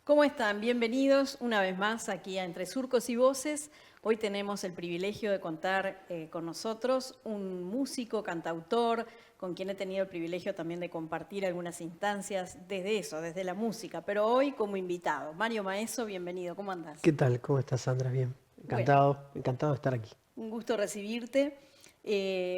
¿Cómo están? Bienvenidos una vez más aquí a Entre Surcos y Voces. Hoy tenemos el privilegio de contar con nosotros un músico, cantautor, con quien he tenido el privilegio también de compartir algunas instancias desde eso, desde la música, pero hoy como invitado. Mario Maeso, bienvenido, ¿cómo andás? ¿Qué tal? ¿Cómo estás, Sandra? Bien. Bueno, Encantado de estar aquí. un gusto recibirte.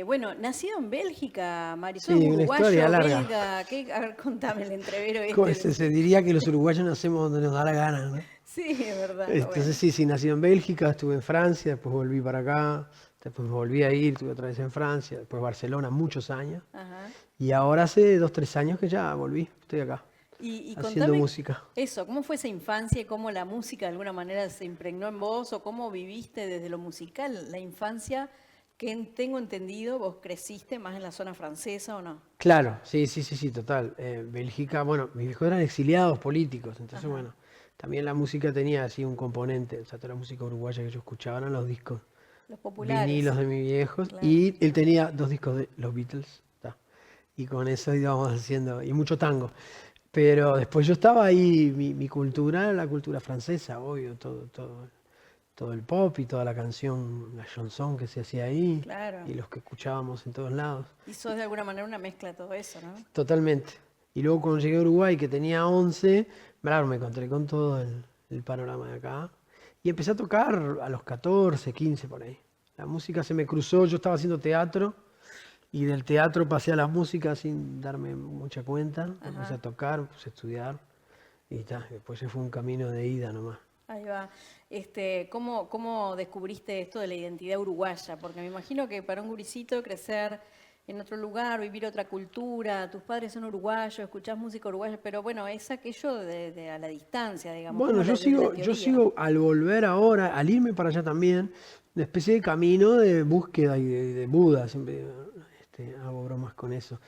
Bueno, nacido en Bélgica, Mario, ¿sos Sí, una historia uruguayo, larga. belga? ¿Qué? A ver, contame el entrevero ¿Cómo este. se diría que los uruguayos nacemos donde nos da la gana, ¿no? Sí, es verdad, Entonces bueno. sí, nací en Bélgica, estuve en Francia, después volví para acá, después me volví a ir, estuve otra vez en Francia, después Barcelona, muchos años. Ajá. Y ahora hace 2, 3 años que ya volví, estoy acá, Y haciendo contame música. eso, ¿cómo fue esa infancia y cómo la música de alguna manera se impregnó en vos o cómo viviste desde lo musical la infancia que tengo entendido vos creciste más en la zona francesa o no? Claro, sí, total. Bélgica, bueno, mis hijos eran exiliados políticos, entonces Ajá, bueno, también la música tenía así un componente, o sea, toda la música uruguaya que yo escuchaba eran los discos los populares, vinilos de mis viejos, claro. y él tenía 2 discos de los Beatles, ta, y con eso íbamos haciendo, y mucho tango. Pero después yo estaba ahí, mi cultura era la cultura francesa, obvio, todo el pop y toda la canción, la chanson que se hacía ahí, Claro. y los que escuchábamos en todos lados. Y sos de alguna manera una mezcla de todo eso, ¿no? Totalmente. Y luego cuando llegué a Uruguay, que tenía 11, claro, me encontré con todo el panorama de acá. Y empecé a tocar a los 14, 15 por ahí. La música se me cruzó, yo estaba haciendo teatro y del teatro pasé a la música sin darme mucha cuenta. Empecé a Ajá, tocar, empecé a estudiar y ta, después ya fue un camino de ida nomás. ahí va. ¿Cómo descubriste esto de la identidad uruguaya? Porque me imagino que para un gurisito crecer en otro lugar, vivir otra cultura, tus padres son uruguayos, escuchás música uruguaya, pero bueno, es aquello de a la distancia, digamos, Bueno, como desde la yo teoría. sigo al volver ahora, al irme para allá también, una especie de camino de búsqueda y de Buda, siempre hago bromas con eso.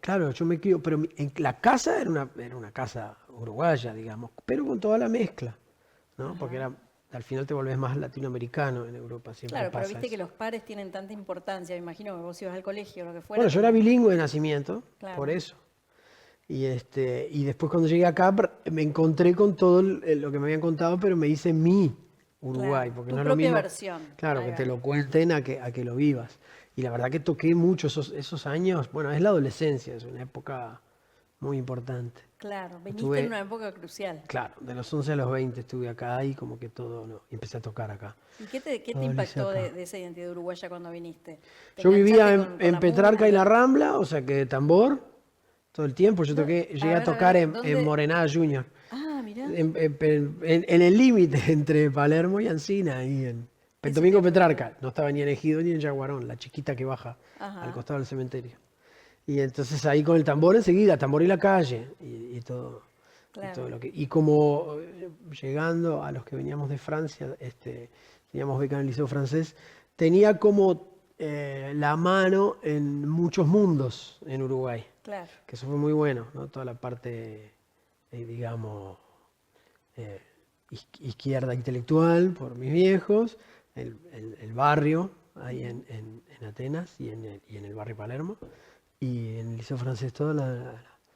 Claro, yo me quedo, pero en la casa era una casa uruguaya, digamos, pero con toda la mezcla, ¿no? Porque Ajá. al final te volvés más latinoamericano en Europa, siempre Claro, pero pasa viste que eso. los pares tienen tanta importancia, me imagino que vos ibas al colegio o lo que fuera, Bueno, yo era como, bilingüe de nacimiento, por claro, eso. Y después cuando llegué acá me encontré con todo lo que me habían contado, pero me hice mi Uruguay, claro, porque tu no es lo propia mismo, versión, claro, ahí que te va. lo cuenten a que lo vivas. Y la verdad que toqué mucho esos años, bueno, es la adolescencia, es una época muy importante. Claro, viniste en Estuve, una época crucial. claro, de los 11 a los 20 estuve acá y como que todo, ¿no? Y empecé a tocar acá. ¿Y qué te Todo lo hice impactó acá. de esa identidad uruguaya cuando viniste? ¿Te Yo vivía enganchaste en, con en la Petrarca y La música? Rambla, o sea que tambor, todo el tiempo. Yo llegué a A tocar ver, en ¿dónde? Morenada Junior. Ah, mirá, En el límite entre Palermo y Ancina, ahí en eso te iba Domingo a preguntar. Petrarca. No estaba ni en Ejido ni en Yaguarón, la chiquita que baja al Ajá, costado del cementerio. Y entonces ahí con el tambor enseguida, tambor y la calle, y todo, y claro, todo lo que. Y como llegando a los que veníamos de Francia, teníamos beca en el Liceo Francés, tenía como la mano en muchos mundos en Uruguay, claro. que eso fue muy bueno, ¿no? Toda la parte, digamos, eh, izquierda intelectual por mis viejos, el barrio ahí Ujú. en Atenas y en el barrio Palermo, y en el Liceo Francés toda la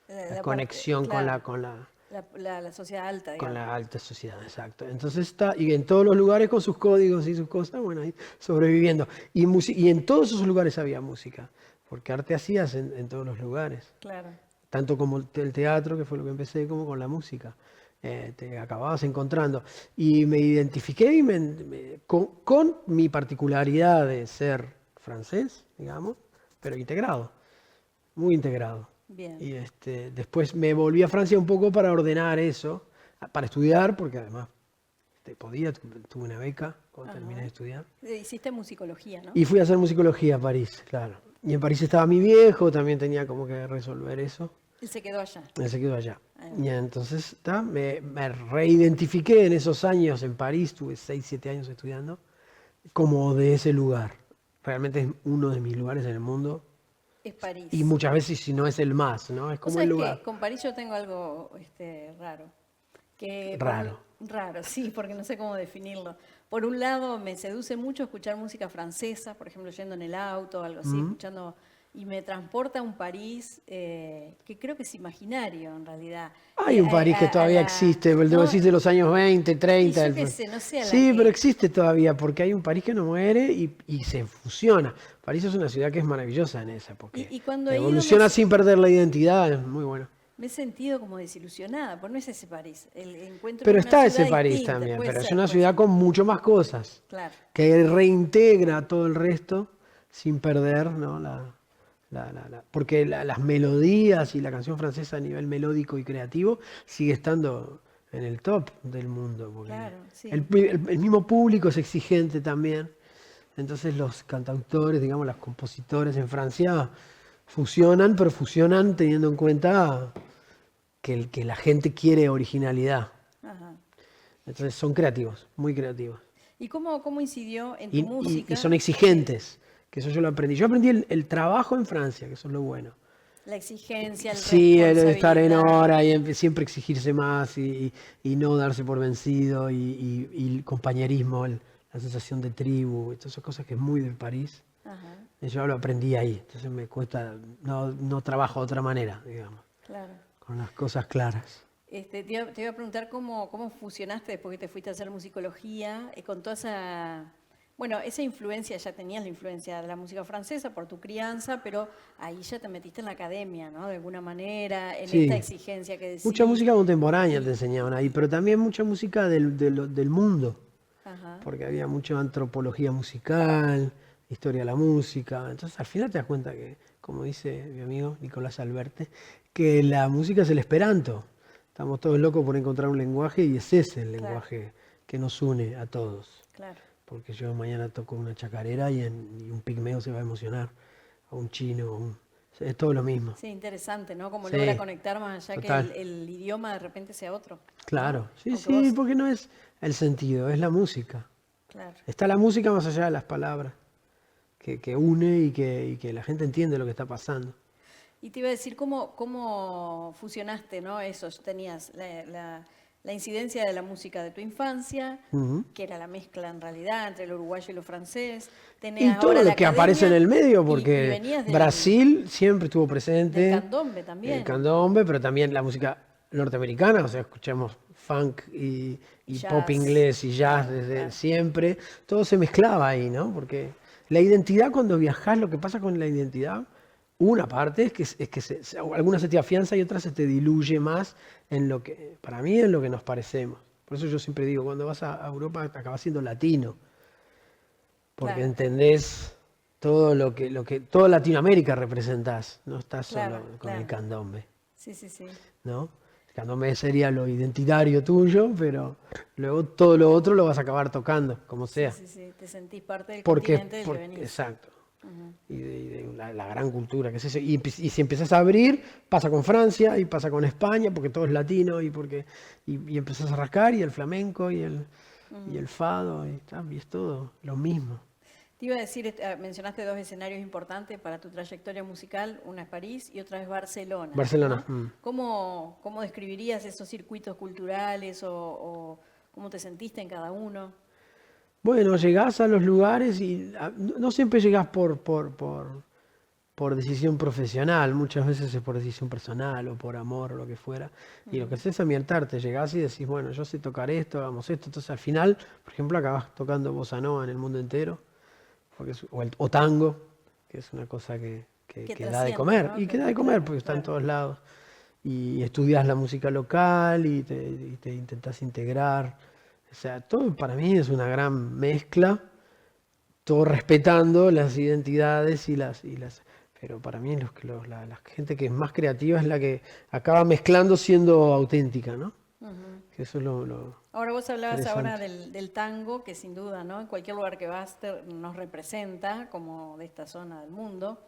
La parte, conexión con claro, la, con la, la sociedad alta, con digamos. la alta sociedad, exacto. Entonces está, y en todos los lugares con sus códigos y sus cosas, bueno, ahí sobreviviendo. Y en todos esos lugares había música, porque arte hacías en todos los lugares. Claro, Tanto como el teatro, que fue lo que empecé, como con la música. Te acababas encontrando. Y me identifiqué con mi particularidad de ser francés, digamos, pero integrado, muy integrado. bien. Y después me volví a Francia un poco para ordenar eso, para estudiar, porque además tuve una beca cuando terminé Ajá. de estudiar. Hiciste musicología, ¿no? Y fui a hacer musicología a París, claro. Y en París estaba mi viejo, también tenía como que resolver eso. Él se quedó allá. Él se quedó allá. Ahí va. Y entonces me reidentifiqué en esos años en París, tuve 6 7 años estudiando, como de ese lugar. Realmente es uno de mis lugares en el mundo Es y París. muchas veces si no es el más, ¿no? Es Vos como el sabés lugar que con París yo tengo algo raro. Que por un, raro. raro, sí, porque no sé cómo definirlo. Por un lado, me seduce mucho escuchar música francesa, por ejemplo, yendo en el auto o algo así, ¿Mm? escuchando y me transporta a un París que creo que es imaginario en realidad. Hay un París que todavía existe, el de de los años 20, Y 30. yo qué sé, no sé, Sí, pero existe todavía porque hay un París que no muere y se fusiona. París es una ciudad que es maravillosa en esa, porque y cuando he ido evoluciona sin perder la identidad, es muy bueno. me he sentido como desilusionada, porque no es ese París. El encuentro Pero en una está ese ciudad París distinta, también, puede pero es ser, una puede ciudad ser. con mucho más cosas, Claro, que reintegra todo el resto sin perder, ¿no? Porque las melodías y la canción francesa a nivel melódico y creativo sigue estando en el top del mundo, porque claro, sí. el mismo público es exigente también. Entonces los cantautores, digamos, los compositores en Francia fusionan, pero fusionan teniendo en cuenta que la gente quiere originalidad. Ajá. Entonces son creativos, muy creativos. ¿Y cómo incidió en tu Y música? son exigentes, que eso yo lo aprendí. Yo aprendí el trabajo en Francia, que eso es lo bueno. La exigencia, la Sí, el estar en responsabilidad. hora y siempre exigirse más y no darse por vencido y el compañerismo, la sensación de tribu, todas esas cosas que es muy de París. Ajá, Yo lo aprendí ahí, entonces me cuesta, no trabajo de otra manera, digamos, claro. con las cosas claras. Te iba a preguntar cómo fusionaste después que te fuiste a hacer musicología con toda esa, bueno, esa influencia, ya tenías la influencia de la música francesa por tu crianza, pero ahí ya te metiste en la academia, ¿no? De alguna manera, en esta Sí, exigencia que mucha decís. música contemporánea te Y, enseñaban ahí, pero también mucha música del mundo, ajá, porque había mucha antropología musical, historia de la música. Entonces al final te das cuenta que, como dice mi amigo Nicolás Alberte, que la música es el esperanto. Estamos todos locos por encontrar un lenguaje y es ese el claro, lenguaje que nos une a todos. claro. Porque yo mañana toco una chacarera y un pigmeo se va a emocionar, o un chino, es todo lo mismo. Sí, interesante, ¿no? Cómo logra Sí, conectar más allá que total. el idioma de repente sea otro, ¿no? Claro, sí, Aunque sí, vos, porque no es el sentido, es la música. claro. Está la música más allá de las palabras, que une y que la gente entiende lo que está pasando. Y te iba a decir cómo fusionaste, ¿no? Eso, tenías la incidencia de la música de tu infancia, Ujú. que era la mezcla en realidad entre lo uruguayo y lo francés, Y tenías ahora todo la lo que aparece en academia el medio, y porque venías Brasil siempre estuvo del presente, candombe el también, candombe, pero también la música norteamericana, o sea, escuchamos funk y y pop jazz, inglés y jazz desde claro, siempre, todo se mezclaba ahí, ¿no? Porque la identidad cuando viajas, lo que pasa con la identidad, una parte es que algunas se te afianza y otras se te diluye más en lo que, para mí, en lo que nos parecemos. Por eso yo siempre digo, cuando vas a Europa acabas siendo latino, porque claro, entendés todo toda Latinoamérica representás, no estás claro, solo con el claro. candombe, Sí, sí, sí. ¿no? El candombe sería lo identitario tuyo, pero luego todo lo otro lo vas a acabar tocando, como Sí, sea. sí, sí. Te sentís parte del Porque, continente del que venís. exacto. Ujú. Y de la gran cultura, que es eso. Y si empiezas a abrir, pasa con Francia y pasa con España, porque todo es latino y empezás a rascar y el flamenco y el fado y es todo lo mismo. Te iba a decir, mencionaste dos escenarios importantes para tu trayectoria musical, una es París y otra es Barcelona, Barcelona. ¿no? ¿Cómo describirías esos circuitos culturales o cómo te sentiste en cada uno? Bueno, llegás a los lugares y no siempre llegás por decisión profesional, muchas veces es por decisión personal o por amor o lo que fuera. Y lo que haces es ambientarte, llegás y decís, bueno, yo sé tocar esto, hagamos esto. Entonces al final, por ejemplo, acabas tocando bossa nova en el mundo entero, o tango, que es una cosa Que que da de trasciende, comer, ¿no? y que da de comer Claro, porque está en claro, todos lados. Y estudias la música local y te intentás integrar. O sea, todo para mí es una gran mezcla, todo respetando las identidades pero para mí la gente que es más creativa es la que acaba mezclando siendo auténtica, ¿no? Ujú. Que eso es lo Ahora vos hablabas ahora interesante. del tango, que sin duda, ¿no? En cualquier lugar que vas nos representa como de esta zona del mundo.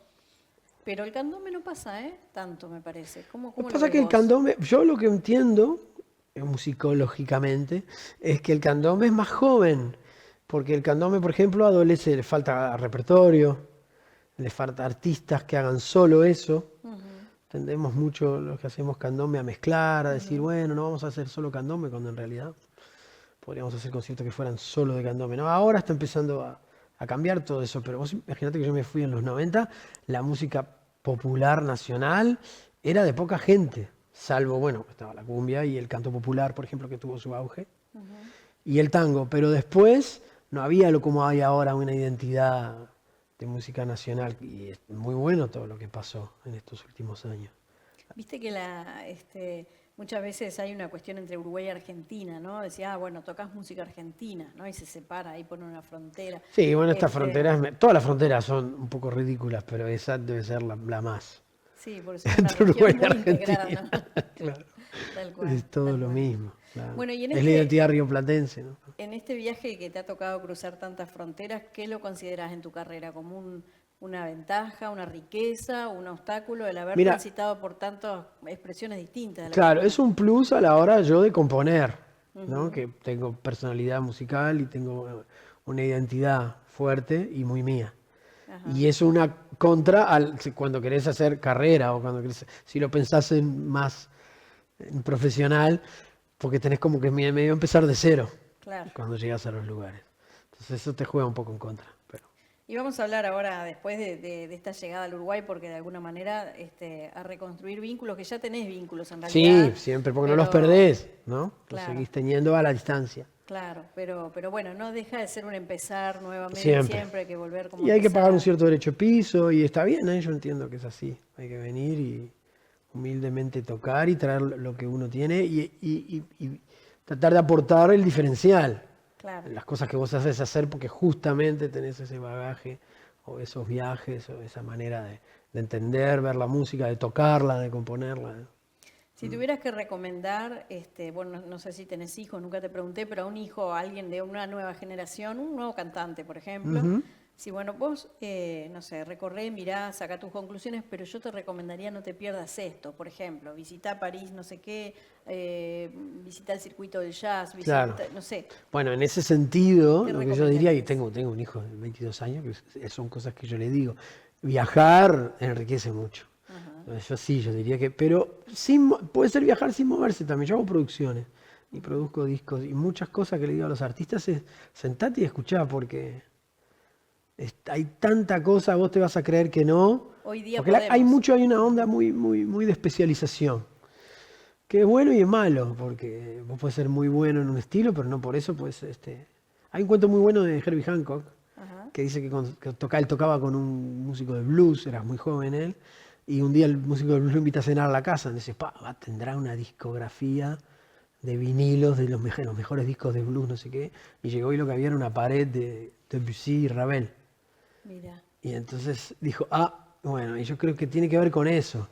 Pero el candombe no pasa, ¿eh? Tanto me parece. ¿Cómo, Lo que cómo lo pasa es ves que el vos? candombe, yo lo que entiendo, musicológicamente, es que el candombe es más joven, porque el candombe, por ejemplo, adolece, le falta repertorio, le falta artistas que hagan solo eso. Ujú, Tendemos mucho los que hacemos candombe a mezclar, a decir, ujú. bueno, no vamos a hacer solo candombe, cuando en realidad podríamos hacer conciertos que fueran solo de candombe. No, ahora está empezando a cambiar todo eso. Pero vos imagínate que yo me fui en los 90, la música popular nacional era de poca gente, salvo, bueno, estaba la cumbia y el canto popular, por ejemplo, que tuvo su auge, y el tango. Pero después no había lo como hay ahora, una identidad de música nacional. Y es muy bueno todo lo que pasó en estos últimos años. Viste que muchas veces hay una cuestión entre Uruguay y Argentina, ¿no? Decía, bueno, tocas música argentina, ¿no? Y se separa, ahí pone una frontera. Sí, bueno, estas fronteras, todas las fronteras son un poco ridículas, pero esa debe ser la más. Sí, por eso es una Entre Uruguay región y muy integrada, ¿no? Argentina. Claro. Tal cual, Es todo tal lo cual. mismo. Claro. Bueno, y Es la identidad rioplatense, ¿no? en este viaje que te ha tocado cruzar tantas fronteras, ¿qué lo consideras en tu carrera? ¿Como una ventaja, una riqueza, un obstáculo el haber Mira, transitado por tantas expresiones distintas de la claro, cultura? es un plus a la hora yo de componer, ¿no? Que tengo personalidad musical y tengo una identidad fuerte y muy mía. Ajá, Y es una contra cuando querés hacer carrera o cuando querés, si lo pensás más en profesional, porque tenés como que medio empezar de cero claro. cuando llegas a los lugares. Entonces eso te juega un poco en contra. Pero... Y vamos a hablar ahora, después de esta llegada al Uruguay, porque de alguna manera a reconstruir vínculos, que ya tenés vínculos en realidad. Sí, siempre, porque no los pero- perdés, ¿no? Los Claro. seguís teniendo a la distancia. Claro, pero bueno, no deja de ser un empezar nuevamente, Siempre. siempre hay que volver como Y hay que empezar. pagar un cierto derecho de piso y está bien, ¿eh? Yo entiendo que es así. Hay que venir y humildemente tocar y traer lo que uno tiene y tratar de aportar el diferencial. Claro. Las cosas que vos haces hacer porque justamente tenés ese bagaje o esos viajes o esa manera de entender, ver la música, de tocarla, de componerla. ¿Eh? Si tuvieras que recomendar, bueno, no sé si tenés hijos, nunca te pregunté, pero a un hijo, a alguien de una nueva generación, un nuevo cantante, por ejemplo, si bueno, vos, no sé, recorré, mirá, saca tus conclusiones, pero yo te recomendaría no te pierdas esto, por ejemplo, visita París, no sé qué, visita el circuito del jazz, Claro. no sé. Bueno, en ese sentido, ¿Qué lo que yo diría, y recomendarías? tengo un hijo de 22 años, que son cosas que yo le digo, viajar enriquece mucho. Ajá. Yo sí, yo diría que, pero puede ser viajar sin moverse también. Yo hago producciones y produzco discos y muchas cosas que le digo a los artistas es sentate y escuchá porque hay tanta cosa, vos te vas a creer que no. Hoy día Porque hay podemos. hay una onda muy de especialización, que es bueno y es malo, porque vos puedes ser muy bueno en un estilo, pero no por eso puedes, Hay un cuento muy bueno de Herbie Hancock, Ajá. que dice que, él tocaba con un músico de blues, era muy joven él, y un día el músico de blues lo invita a cenar a la casa, y dice, tendrá una discografía de vinilos de los mejores discos de blues, no sé qué, y llegó y lo que había era una pared de Debussy y Ravel. Mira. Y entonces dijo, bueno, y yo creo que tiene que ver con eso.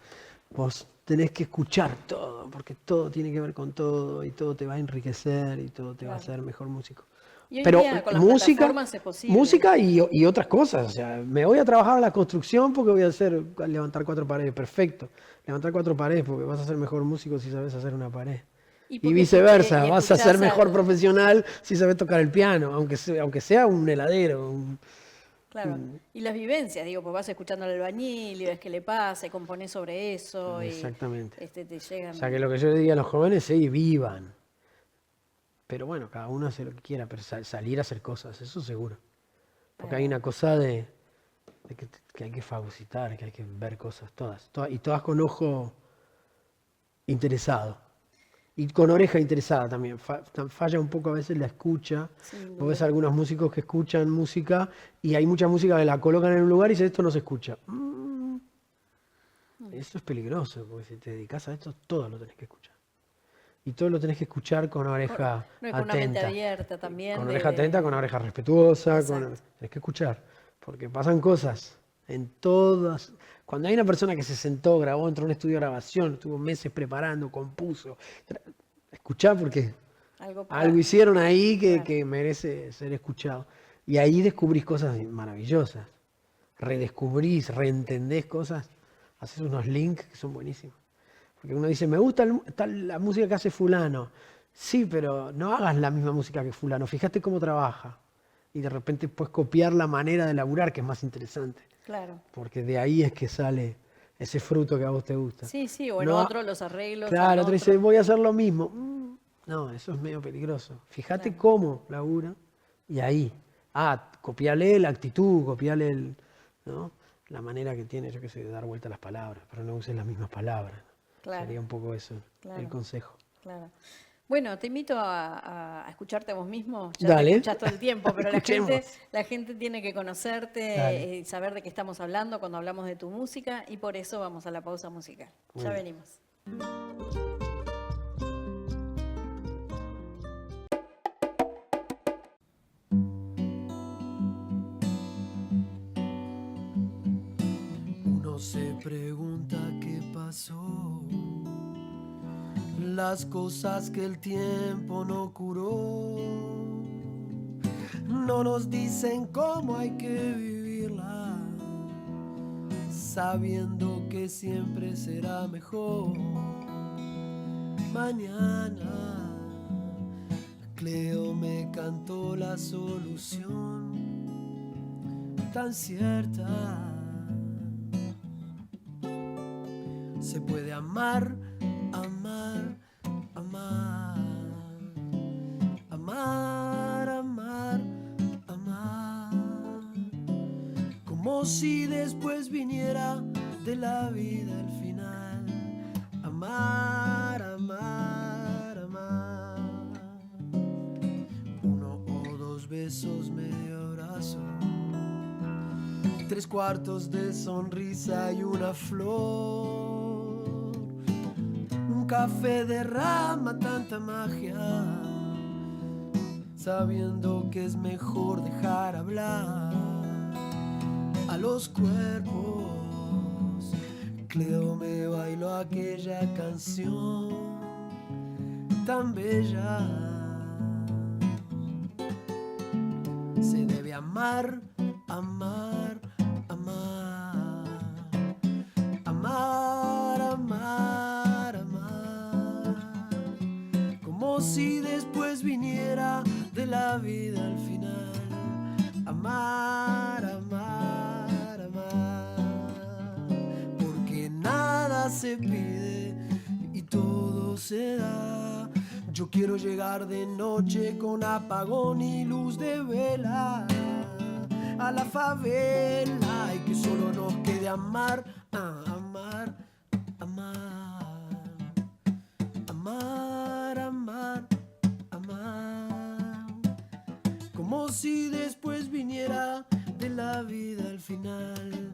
Vos tenés que escuchar todo, porque todo tiene que ver con todo, y todo te va a enriquecer, y todo te va a Claro. hacer mejor músico. Y hoy Pero día con las música, plataformas es posible. música y otras cosas. O sea, me voy a trabajar en la construcción porque voy a levantar 4 paredes. Perfecto. Levantar 4 paredes porque vas a ser mejor músico si sabes hacer una pared. Y porque viceversa, y vas a ser escuchás mejor profesional si sabes tocar el piano, aunque sea un heladero. Claro, y las vivencias, digo, pues vas escuchando al albañil y ves qué le pasa y componés sobre eso Exactamente. y te llegan. O sea, que lo que yo le digo a los jóvenes es vivan. Pero bueno, cada uno hace lo que quiera, pero salir a hacer cosas, eso seguro. Porque hay una cosa de que hay que fagocitar, que hay que ver cosas todas, y todas con ojo interesado. Y con oreja interesada también. Falla un poco a veces la escucha. Sin Vos ves duda. algunos músicos que escuchan música y hay mucha música que la colocan en un lugar y dicen esto no se escucha. Eso es peligroso, porque si te dedicas a esto, todo lo tenés que escuchar. Y todo lo tenés que escuchar con oreja No, y con una mente atenta. abierta también. Con oreja atenta, con oreja respetuosa. Exacto. Tenés que escuchar. Porque pasan cosas en todas. Cuando hay una persona que se sentó, grabó, entró a un estudio de grabación, estuvo meses preparando, compuso. Escuchá porque algo hicieron ahí Claro. que merece ser escuchado. Y ahí descubrís cosas maravillosas. Redescubrís, reentendés cosas. Haces unos links que son buenísimos. Porque uno dice, me gusta la música que hace fulano. Sí, pero no hagas la misma música que fulano. Fíjate cómo trabaja. Y de repente puedes copiar la manera de laburar, que es más interesante. Claro. Porque de ahí es que sale ese fruto que a vos te gusta. Sí, sí, o en No, otro los arreglos. claro, en otro dice, voy a hacer lo mismo. No, eso es medio peligroso. Fíjate Claro. cómo labura y ahí. copiale la actitud, copiale ¿no? La manera que tiene, yo qué sé, de dar vuelta a las palabras, pero no uses las mismas palabras. Claro. Sería un poco eso, Claro. el consejo. Claro. Bueno, te invito a escucharte a vos mismo. Ya Dale. te escuchás todo el tiempo, pero Escuchemos. la gente tiene que conocerte, Dale. saber de qué estamos hablando cuando hablamos de tu música y por eso vamos a la pausa musical. Muy Ya bien. venimos. Uno se pregunta qué pasó, las cosas que el tiempo no curó, no nos dicen cómo hay que vivirla, sabiendo que siempre será mejor. Mañana Cleo me cantó la solución tan cierta. Se puede amar, amar, amar, amar, amar, amar, como si después viniera de la vida el final. Amar, amar, amar, uno o dos besos, medio abrazo, 3/4 de sonrisa y una flor. Un café derrama tanta magia, sabiendo que es mejor dejar hablar a los cuerpos. Cleo me bailó aquella canción tan bella. Se debe amar, amar, amar, amar, amar, amar, como si después viniera de la vida al final. Amar, amar, amar, porque nada se pide y todo se da. Yo quiero llegar de noche con apagón y luz de vela a la favela y que solo nos quede amar, amar, amar, amar, amar, amar, como si después viniera de la vida al final.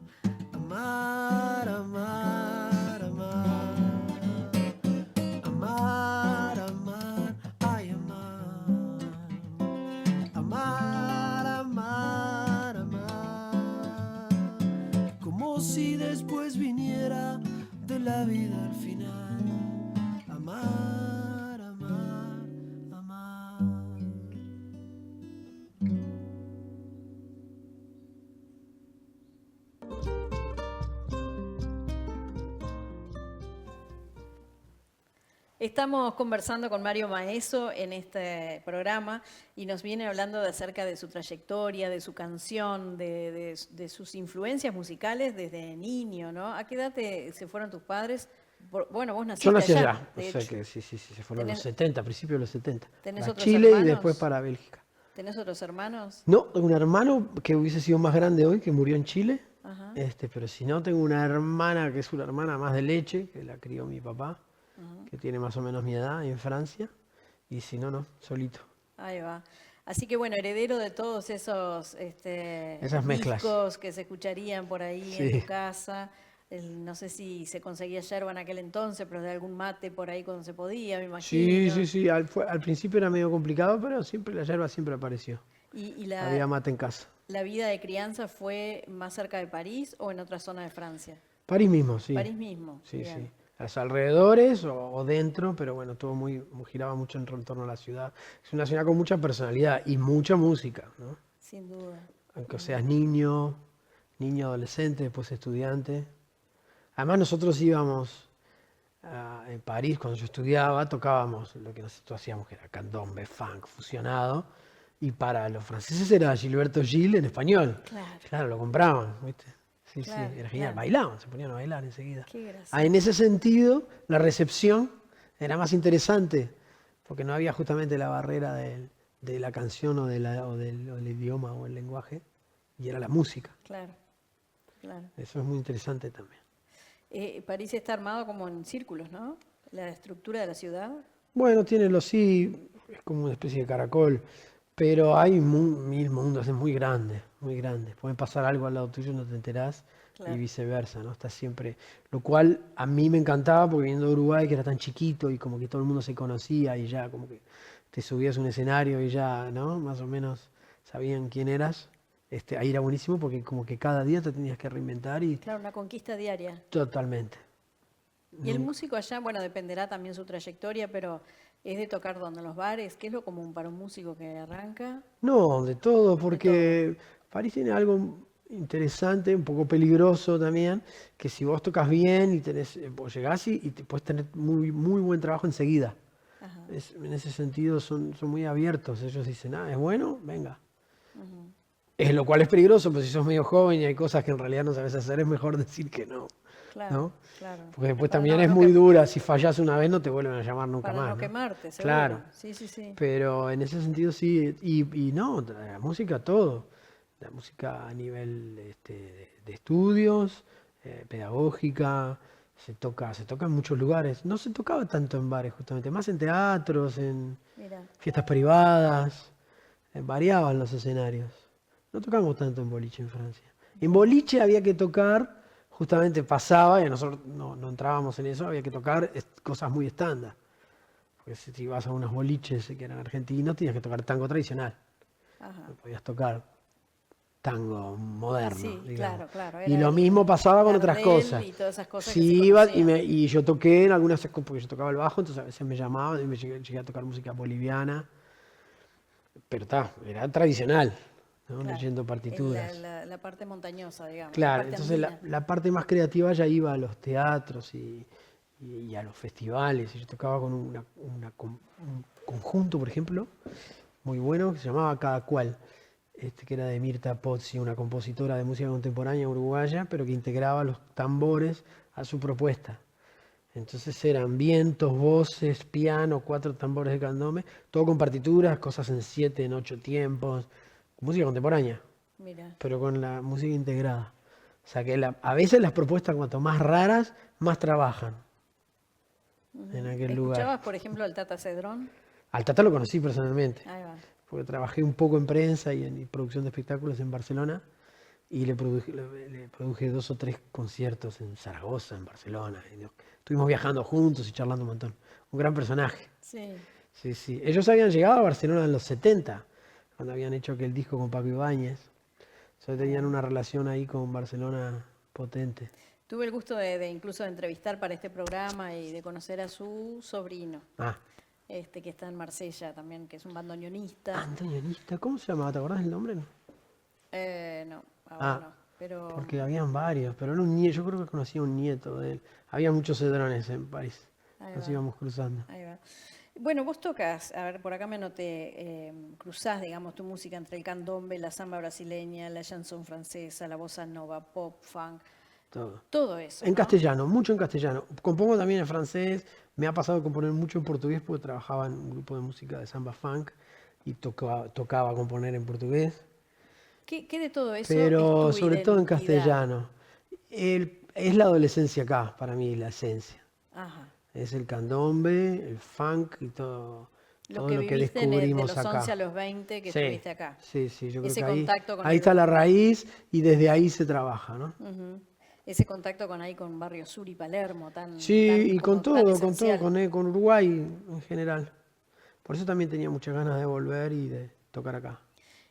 Amar, amar, amar, amar, amar, ay, amar, amar, amar, amar, como si después viniera de la vida al final. Amar, amar, amar. Estamos conversando con Mario Maeso en este programa y nos viene hablando acerca de su trayectoria, de su canción, de sus influencias musicales desde niño, ¿no? ¿A qué edad se fueron tus padres? Bueno, vos naciste Yo nací allá, allá, de o sea hecho. que sí, se fueron ¿Tenés- los 70, a principios de los 70. tenés Para otros Chile y hermanos? después para Bélgica. ¿Tenés otros hermanos? No, tengo un hermano que hubiese sido más grande hoy, que murió en Chile. Ajá. Pero si no, tengo una hermana que es una hermana más de leche, que la crió mi papá, que tiene más o menos mi edad, en Francia. Y si no, no, solito. Ahí va. Así que bueno, heredero de todos esos Esas mezclas. discos que se escucharían por ahí en Sí. tu casa. No sé si se conseguía yerba en aquel entonces, pero de algún mate por ahí cuando se podía, me imagino. Sí. Al principio era medio complicado, pero siempre la yerba siempre apareció. ¿Y Había mate en casa. la vida de crianza fue más cerca de París o en otra zona de Francia? París mismo, sí. París mismo. Sí, bien. sí. A los alrededores o dentro, pero bueno, todo giraba mucho en torno a la ciudad. Es una ciudad con mucha personalidad y mucha música, ¿no? Sin duda. Aunque seas niño, adolescente, después estudiante. Además nosotros íbamos en París, cuando yo estudiaba, tocábamos lo que nosotros hacíamos, que era candombe, funk, fusionado. Y para los franceses era Gilberto Gil en español. Claro. Lo compraban, ¿viste? Sí, Claro, era genial. claro. Bailaban, se ponían a bailar enseguida. Qué gracioso. En ese sentido, la recepción era más interesante, porque no había justamente la barrera de la canción o del idioma o el lenguaje, y era la música. Claro, claro. Eso es muy interesante también. París está armado como en círculos, ¿no? La estructura de la ciudad. Bueno, tiene los sí, es como una especie de caracol, pero hay mil mundos, es muy grande, muy grande. Puede pasar algo al lado tuyo y no te enterás, Claro. y viceversa, ¿no? Está siempre, lo cual a mí me encantaba porque viniendo de Uruguay, que era tan chiquito y como que todo el mundo se conocía y ya como que te subías a un escenario y ya, ¿no? Más o menos sabían quién eras. Ahí era buenísimo porque como que cada día te tenías que reinventar y Claro, una conquista diaria. totalmente. Y el músico allá, bueno, dependerá también su trayectoria, pero es de tocar donde en los bares. ¿Qué es lo común para un músico que arranca? No, de todo, porque París tiene algo interesante, un poco peligroso también, que si vos tocas bien y vos llegás y te puedes tener muy, muy buen trabajo enseguida. Ajá. En ese sentido son muy abiertos. Ellos dicen, es bueno, venga. Es lo cual es peligroso, pero si sos medio joven y hay cosas que en realidad no sabes hacer, es mejor decir que no. Claro, ¿No? claro. Porque después Para también no- es no muy que- dura, si fallas una vez no te vuelven a llamar nunca Para más. no ¿no? quemarte, seguro. Claro. Sí, sí, sí. Pero en ese sentido sí, y no, la música todo, la música a nivel de estudios, pedagógica, se toca en muchos lugares. No se tocaba tanto en bares justamente, más en teatros, en Mira, fiestas privadas, variaban los escenarios. No tocamos tanto en boliche en Francia. En boliche había que tocar, justamente pasaba, y nosotros no entrábamos en eso, había que tocar cosas muy estándar. Porque si ibas a unos boliches que eran argentinos, tenías que tocar tango tradicional. ajá. No podías tocar tango moderno, Sí, digamos. claro. Y Era lo mismo pasaba con otras Gardel cosas. y todas esas cosas Sí, que se iba conocían. y yo toqué en algunas, porque yo tocaba el bajo, entonces a veces me llamaban y llegué a tocar música boliviana. Pero era tradicional, ¿no? Claro. Leyendo partituras. La parte montañosa, digamos. La Claro, parte entonces andina. la parte más creativa ya iba a los teatros y a los festivales. Y yo tocaba con un conjunto, por ejemplo, muy bueno, que se llamaba Cada Cual, que era de Mirta Pozzi, una compositora de música contemporánea uruguaya, pero que integraba los tambores a su propuesta. Entonces eran vientos, voces, piano, 4 tambores de candombe, todo con partituras, cosas en 7, en 8 tiempos, música contemporánea, Mira. pero con la música integrada. O sea que a veces las propuestas cuanto más raras, más trabajan en aquel lugar. ¿Escuchabas, por ejemplo, al Tata Cedrón? Al Tata lo conocí personalmente, Ahí va. porque trabajé un poco en prensa y en producción de espectáculos en Barcelona, y le produje 2 o 3 conciertos en Zaragoza, en Barcelona. Estuvimos viajando juntos y charlando un montón. Un gran personaje. Sí. Sí, sí. Ellos habían llegado a Barcelona en los 70, cuando habían hecho aquel disco con Paco Ibáñez. Entonces tenían una relación ahí con Barcelona potente. Tuve el gusto de incluso de entrevistar para este programa y de conocer a su sobrino, Ah, que está en Marsella también, que es un bandoneonista. Antonionista, ¿cómo se llamaba? ¿Te acordás del nombre? No. No, ahora Ah, no. Pero porque habían varios, pero era un nieto, yo creo que conocía un nieto de él. Había muchos cedrones en París. Ahí Nos va. íbamos cruzando. ahí va. Bueno, vos tocas, a ver, por acá me noté, cruzás, digamos, tu música entre el candombe, la samba brasileña, la chanson francesa, la bossa nova, pop, funk, todo eso, En ¿no? castellano, mucho en castellano. Compongo también en francés. Me ha pasado componer mucho en portugués porque trabajaba en un grupo de música de samba funk y tocaba componer en portugués. ¿Qué de todo eso Pero es tu sobre todo en identidad? castellano. Es la adolescencia acá, para mí, la esencia. Ajá. Es el candombe, el funk y todo Lo lo que que viviste de descubrimos los 11 acá. a los 20 que Sí, estuviste acá. sí, yo creo Ese que ahí, contacto con ahí el- está la raíz y desde ahí se trabaja, ¿no? Ujú. Ese contacto con Barrio Sur y Palermo, tan Sí, tan y como con tan todo, esencial. con Uruguay en general. Por eso también tenía muchas ganas de volver y de tocar acá.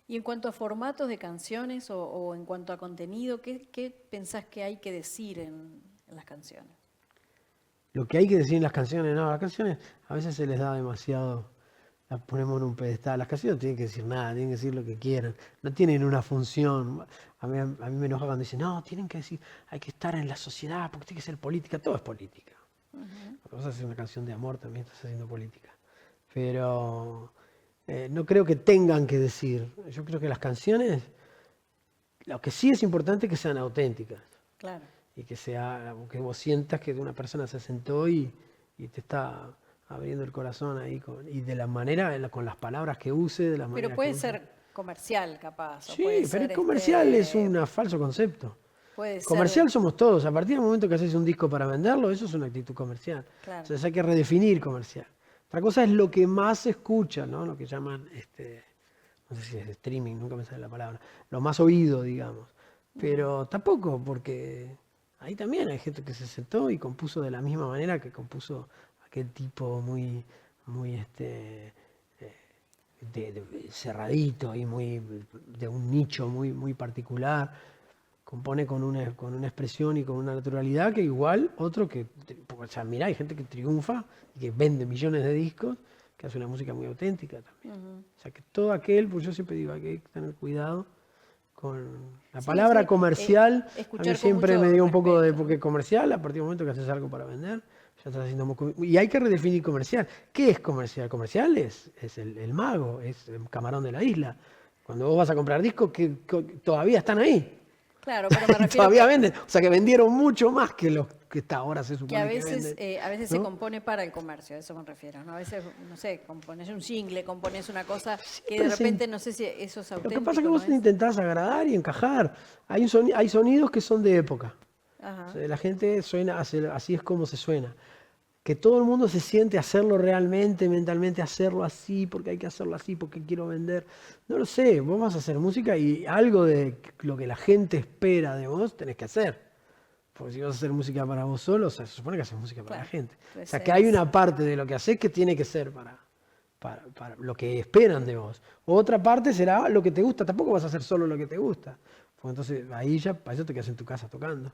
Y en cuanto a formatos de canciones o en cuanto a contenido, ¿qué pensás que hay que decir en las canciones? Lo que hay que decir en las canciones, no, las canciones a veces se les da demasiado, las ponemos en un pedestal. Las canciones no tienen que decir nada, tienen que decir lo que quieran, no tienen una función. A mí me enoja cuando dicen, no, tienen que decir, hay que estar en la sociedad porque tiene que ser política, todo es política. Cuando vas a hacer una canción de amor también estás haciendo política. Pero no creo que tengan que decir. Yo creo que las canciones, lo que sí es importante es que sean auténticas Claro. y que vos sientas que una persona se sentó y te está abriendo el corazón ahí y de la manera, con las palabras que use, de la manera Pero puede que use. ser comercial, capaz. O Sí, puede pero ser, el comercial es un falso concepto. puede ser, Comercial somos todos. A partir del momento que haces un disco para venderlo, eso es una actitud comercial. Claro. Entonces hay que redefinir comercial. Otra cosa es lo que más se escucha, ¿no? Lo que llaman, no sé si es streaming, nunca me sale la palabra, lo más oído, digamos. Pero tampoco, porque ahí también hay gente que se sentó y compuso de la misma manera que compuso aquel tipo muy, muy cerradito y muy de un nicho muy, muy particular. Compone con una expresión y con una naturalidad que igual otro que, o sea, mirá, hay gente que triunfa y que vende millones de discos, que hace una música muy auténtica también. O sea, que todo aquel, pues yo siempre digo, hay que tener cuidado con la Sí, palabra sí, comercial. A escuchar mí con siempre mucho me dio un poco de, respeto. porque comercial, a partir del momento que haces algo para vender, ya estás haciendo y hay que redefinir comercial. ¿Qué es comercial? Comercial es el mago, es el camarón de la isla. Cuando vos vas a comprar discos que todavía están ahí. Claro, pero me refiero Todavía venden. O sea que vendieron mucho más que los que hasta ahora se que supone a que veces, venden. a veces ¿no? se compone para el comercio, a eso me refiero, ¿no? A veces, no sé, compones un jingle, compones una cosa que Siempre de se- repente no sé si eso es Lo auténtico, que pasa es que ¿no vos es? intentás agradar y encajar. Hay sonidos que son de época. Ajá. O sea, la gente suena, así es como se suena. Que todo el mundo se siente hacerlo realmente, mentalmente hacerlo así, porque hay que hacerlo así, porque quiero vender. No lo sé, vos vas a hacer música y algo de lo que la gente espera de vos tenés que hacer. Porque si vas a hacer música para vos solo, o sea, se supone que haces música para la Claro, gente. tu O sea, que hay esencia. una parte de lo que haces que tiene que ser para lo que esperan de vos. Otra parte será lo que te gusta. Tampoco vas a hacer solo lo que te gusta. Porque entonces ahí ya, para eso te quedas en tu casa tocando.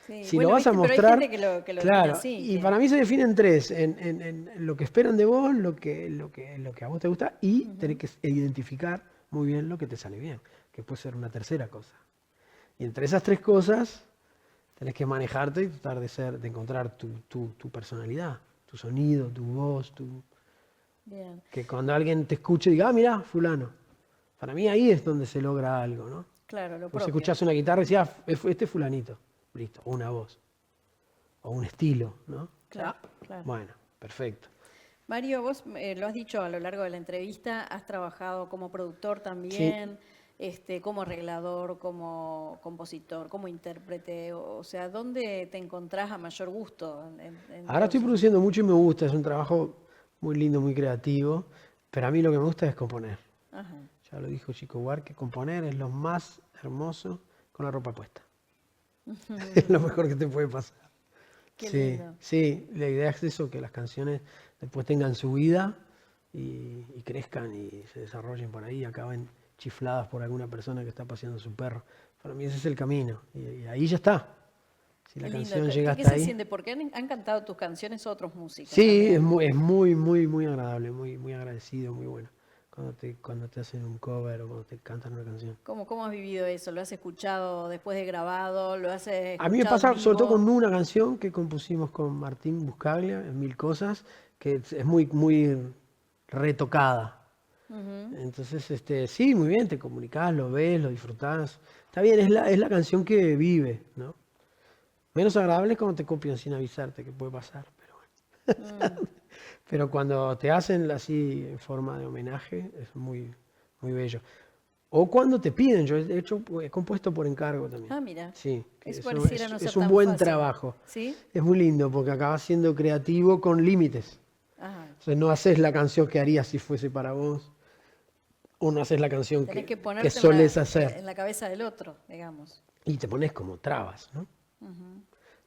Sí, Si bueno, lo vas a viste, pero hay mostrar, gente que lo tiene claro, así. y Que, para mí se definen tres, en lo que esperan de vos, lo que a vos te gusta, y tenés que identificar muy bien lo que te sale bien, que puede ser una tercera cosa. Y entre esas tres cosas tenés que manejarte y tratar de encontrar tu personalidad, tu sonido, tu voz, bien, que cuando alguien te escuche diga, ah, mirá, fulano. Para mí ahí es donde se logra algo, ¿no? claro, lo Vos propio. escuchás una guitarra y decís, ah, este es fulanito, listo, o una voz, o un estilo, ¿no? Claro, Ah, claro. bueno, perfecto. Mario, vos lo has dicho a lo largo de la entrevista, has trabajado como productor también, como arreglador, como compositor, como intérprete, o sea, ¿dónde te encontrás a mayor gusto? En Ahora estoy todos produciendo mucho y me gusta, es un trabajo muy lindo, muy creativo, pero a mí lo que me gusta es componer. Ajá. Ya lo dijo Chico Buarque, que componer es lo más hermoso con la ropa puesta. Es lo mejor que te puede pasar. Qué Sí, lindo. sí, la idea es eso, que las canciones después tengan su vida y crezcan y se desarrollen por ahí, acaben chifladas por alguna persona que está paseando su perro. Para mí ese es el camino y ahí ya está. Si la Qué lindo. canción llega ¿Qué hasta se ahí. siente? Porque han cantado tus canciones otros músicos Sí, también. es muy, muy, muy agradable, muy, muy agradecido, muy bueno. Cuando te hacen un cover o cuando te cantan una canción. ¿Cómo has vivido eso? ¿Lo has escuchado después de grabado? ¿Lo has escuchado A mí me pasa en sobre todo vivo? con una canción que compusimos con Martín Buscaglia, en Mil Cosas, que es muy, muy retocada. Entonces, sí, muy bien, te comunicás, lo ves, lo disfrutás. Está bien, es la canción que vive, ¿no? Menos agradable es cuando te copian sin avisarte, que puede pasar, pero bueno. Pero cuando te hacen así en forma de homenaje, es muy, muy bello. O cuando te piden, yo he compuesto por encargo también. Ah, mira. Sí, que Eso eso pareciera no ser es un tan buen fácil. trabajo. ¿Sí? Es muy lindo porque acabas siendo creativo con límites. Ajá. Entonces no haces la canción que harías si fuese para vos, o no haces la canción Tenés que que ponerte solés hacer. en la cabeza del otro, digamos. Y te pones como trabas, ¿no?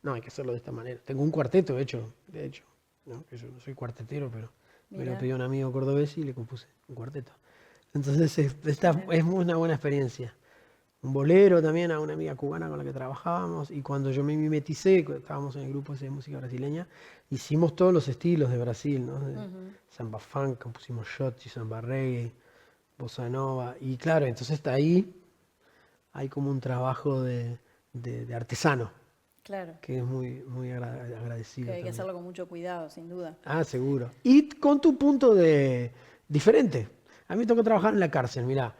No, hay que hacerlo de esta manera. Tengo un cuarteto hecho, de hecho, ¿no? Que yo no soy cuartetero, pero me Mirá. lo pidió un amigo cordobés y le compuse un cuarteto. Entonces es una buena experiencia. Un bolero también a una amiga cubana con la que trabajábamos y cuando yo me mimeticé, estábamos en el grupo ese de música brasileña, hicimos todos los estilos de Brasil, ¿no? Samba funk, compusimos shotzi, samba reggae, bossa nova y claro, entonces está ahí, hay como un trabajo de artesano Claro. que es muy, muy agradecido. Que hay que también. hacerlo con mucho cuidado, sin duda. Ah, seguro. Y con tu punto de diferente. A mí me tocó trabajar en la cárcel, mirá.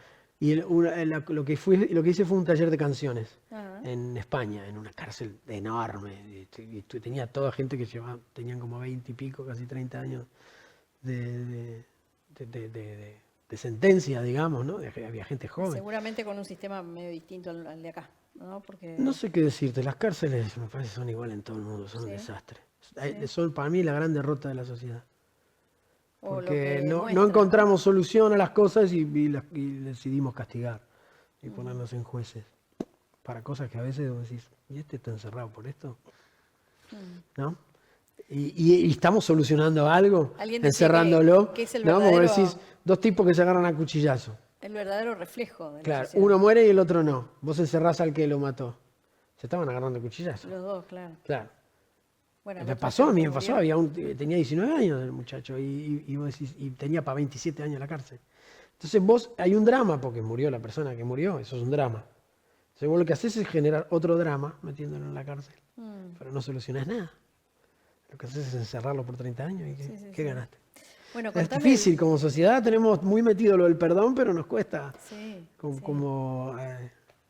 Y lo que hice fue un taller de canciones Ajá. en España, en una cárcel enorme. Y tenía toda gente que tenían como 20 y pico, casi 30 años de, de sentencia, digamos, ¿no? Había gente joven. Seguramente con un sistema medio distinto al de acá, ¿no? Porque No sé qué decirte, las cárceles me parece son igual en todo el mundo, son un Sí. desastre. Sí. Son para mí la gran derrota de la sociedad. o lo Porque que no muestra, encontramos solución a las cosas y decidimos castigar y ponernos en jueces para cosas que a veces vos decís, ¿y este está encerrado por esto? ¿No? Y estamos solucionando algo, Alguien decía encerrándolo, que es el ¿no? Como verdadero, decís, dos tipos que se agarran a cuchillazo. el verdadero reflejo de la Claro, sociedad. uno muere y el otro no. Vos encerrás al que lo mató. Se estaban agarrando a cuchillazo. Los dos, claro. Claro. Bueno, el Me otro pasó, a se mí me murió. pasó, tenía 19 años el muchacho y vos decís, y tenía para 27 años en la cárcel. Entonces hay un drama porque murió la persona que murió, eso es un drama. Entonces vos lo que haces es generar otro drama metiéndolo en la cárcel, pero no solucionás nada. Lo que haces es encerrarlo por 30 años y Sí, sí, ¿qué sí. ganaste? Bueno, Es contame. difícil, como sociedad tenemos muy metido lo del perdón, pero nos cuesta Sí, como, sí.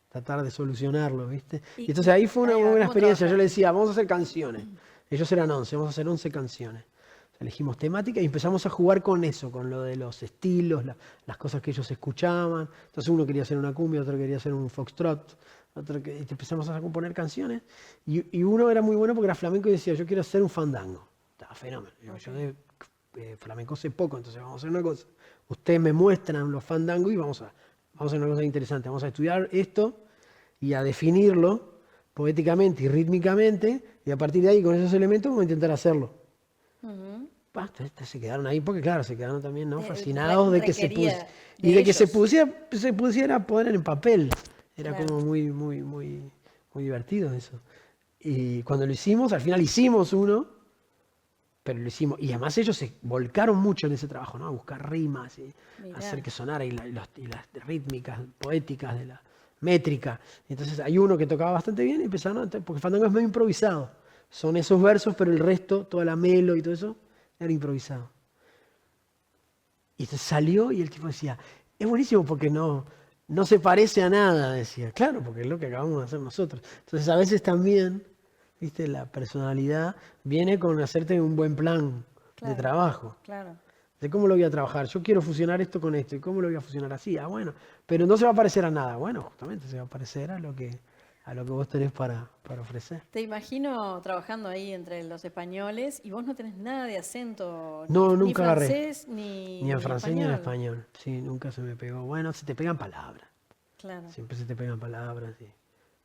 tratar de solucionarlo, ¿viste? Y- Y entonces ahí fue una ahí muy va, buena ¿cómo experiencia. Yo le trabajaste? decía, vamos a hacer canciones. Ellos eran 11, vamos a hacer 11 canciones. O sea, elegimos temática y empezamos a jugar con eso, con lo de los estilos, las cosas que ellos escuchaban. Entonces uno quería hacer una cumbia, otro quería hacer un foxtrot, y empezamos a componer canciones. Y uno era muy bueno porque era flamenco y decía, yo quiero hacer un fandango. Estaba fenómeno. Yo de flamenco sé poco, entonces vamos a hacer una cosa. Ustedes me muestran los fandangos y vamos a hacer una cosa interesante. Vamos a estudiar esto y a definirlo poéticamente y rítmicamente, y a partir de ahí, con esos elementos, vamos a intentar hacerlo. Ujú. Se quedaron ahí porque, claro, se quedaron también, ¿no? Eh, fascinados de que requería y de de que se ellos. pusiera poner en papel. Era Claro. como muy divertido eso. Y cuando lo hicimos, al final hicimos uno, pero lo hicimos. Y además ellos se volcaron mucho en ese trabajo, ¿no? A buscar rimas y Mirá. hacer que sonara y las rítmicas, poéticas de la métrica. Entonces hay uno que tocaba bastante bien y empezaron, porque Fandango es medio improvisado. Son esos versos, pero el resto, toda la melo y todo eso, era improvisado. Y entonces salió y el tipo decía, es buenísimo porque no se parece a nada, decía. Claro, porque es lo que acabamos de hacer nosotros. Entonces a veces también, viste, la personalidad viene con hacerte un buen plan de Claro. trabajo. Claro. De cómo lo voy a trabajar. Yo quiero fusionar esto con esto. ¿Y cómo lo voy a fusionar así? Ah, bueno. Pero no se va a parecer a nada. Bueno, justamente se va a parecer a lo que vos tenés para ofrecer. Te imagino trabajando ahí entre los españoles y vos no tenés nada de acento, No, ni nunca agarré. francés ni Ni en francés ni en español. español. Sí, nunca se me pegó. Bueno, se te pegan palabras. Claro. Siempre se te pegan palabras y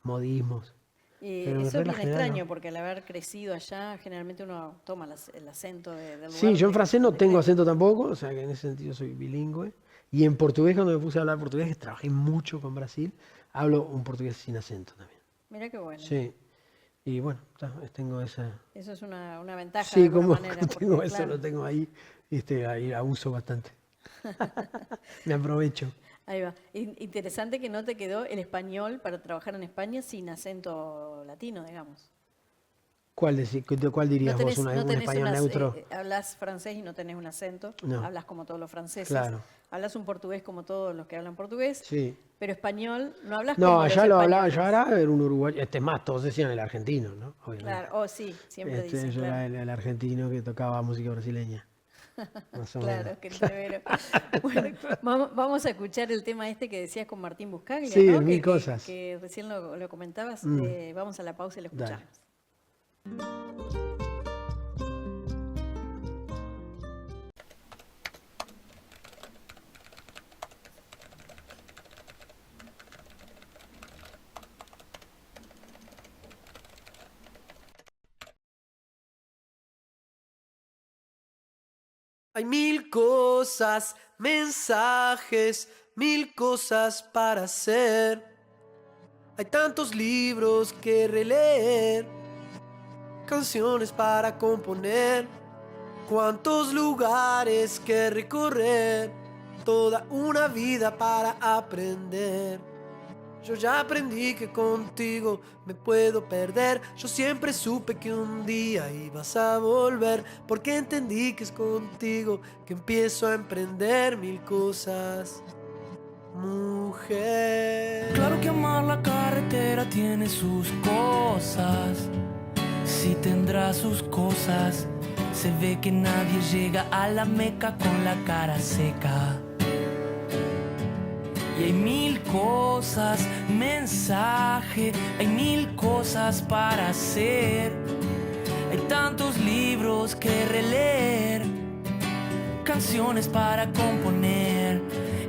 modismos. Y Pero en eso es regla bien general, extraño no. porque al haber crecido allá, generalmente uno toma el acento del lugar. Sí, yo en francés no donde tengo crece. acento tampoco, o sea que en ese sentido soy bilingüe. Y en portugués, cuando me puse a hablar portugués, que trabajé mucho con Brasil, hablo un portugués sin acento también. Mirá qué bueno. Sí. Y bueno, tengo esa. Eso es una ventaja de Sí, alguna como manera. tengo Porque, eso, claro, lo tengo ahí, ahí abuso bastante. Me aprovecho. ahí va. Interesante que no te quedó el español para trabajar en España sin acento latino, digamos. ¿Cuál dirías No vos? tenés, Un no tenés español neutro? hablas francés y no tenés un acento, No. hablas como todos los franceses, Claro. hablas un portugués como todos los que hablan portugués, Sí. pero español no hablas No, como allá los lo hablaba, españoles. yo era un uruguayo. Es más, todos decían el argentino, ¿no? Obviamente. Claro, sí, siempre dicen, Yo claro. era el argentino que tocaba música brasileña. Más o menos. Claro, que entrevero. Bueno, vamos a escuchar el tema este que decías con Martín Buscaglia, Sí, ¿no? mil cosas. Que recién lo comentabas. Vamos a la pausa y lo Dale. escuchamos. Hay mil cosas, mensajes, mil cosas para hacer. Hay tantos libros que releer, canciones para componer, cuántos lugares que recorrer, toda una vida para aprender. Yo ya aprendí que contigo me puedo perder. Yo siempre supe que un día ibas a volver, porque entendí que es contigo que empiezo a emprender mil cosas. mujer. Claro que amar la carretera tiene sus cosas, sí tendrá sus cosas. Se ve que nadie llega a la Meca con la cara seca. Y hay mil cosas, mensaje, hay mil cosas para hacer. Hay tantos libros que releer, canciones para componer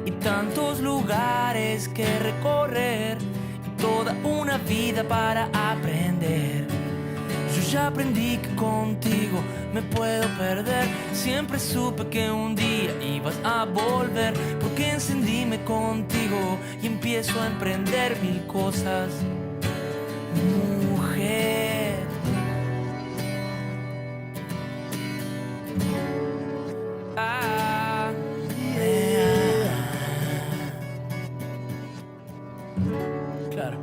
y tantos lugares que recorrer y toda una vida para aprender. Yo ya aprendí que contigo me puedo perder. Siempre supe que un día ibas a volver, porque encendíme contigo y empiezo a emprender mil cosas. Mujer. Ah, yeah. Claro.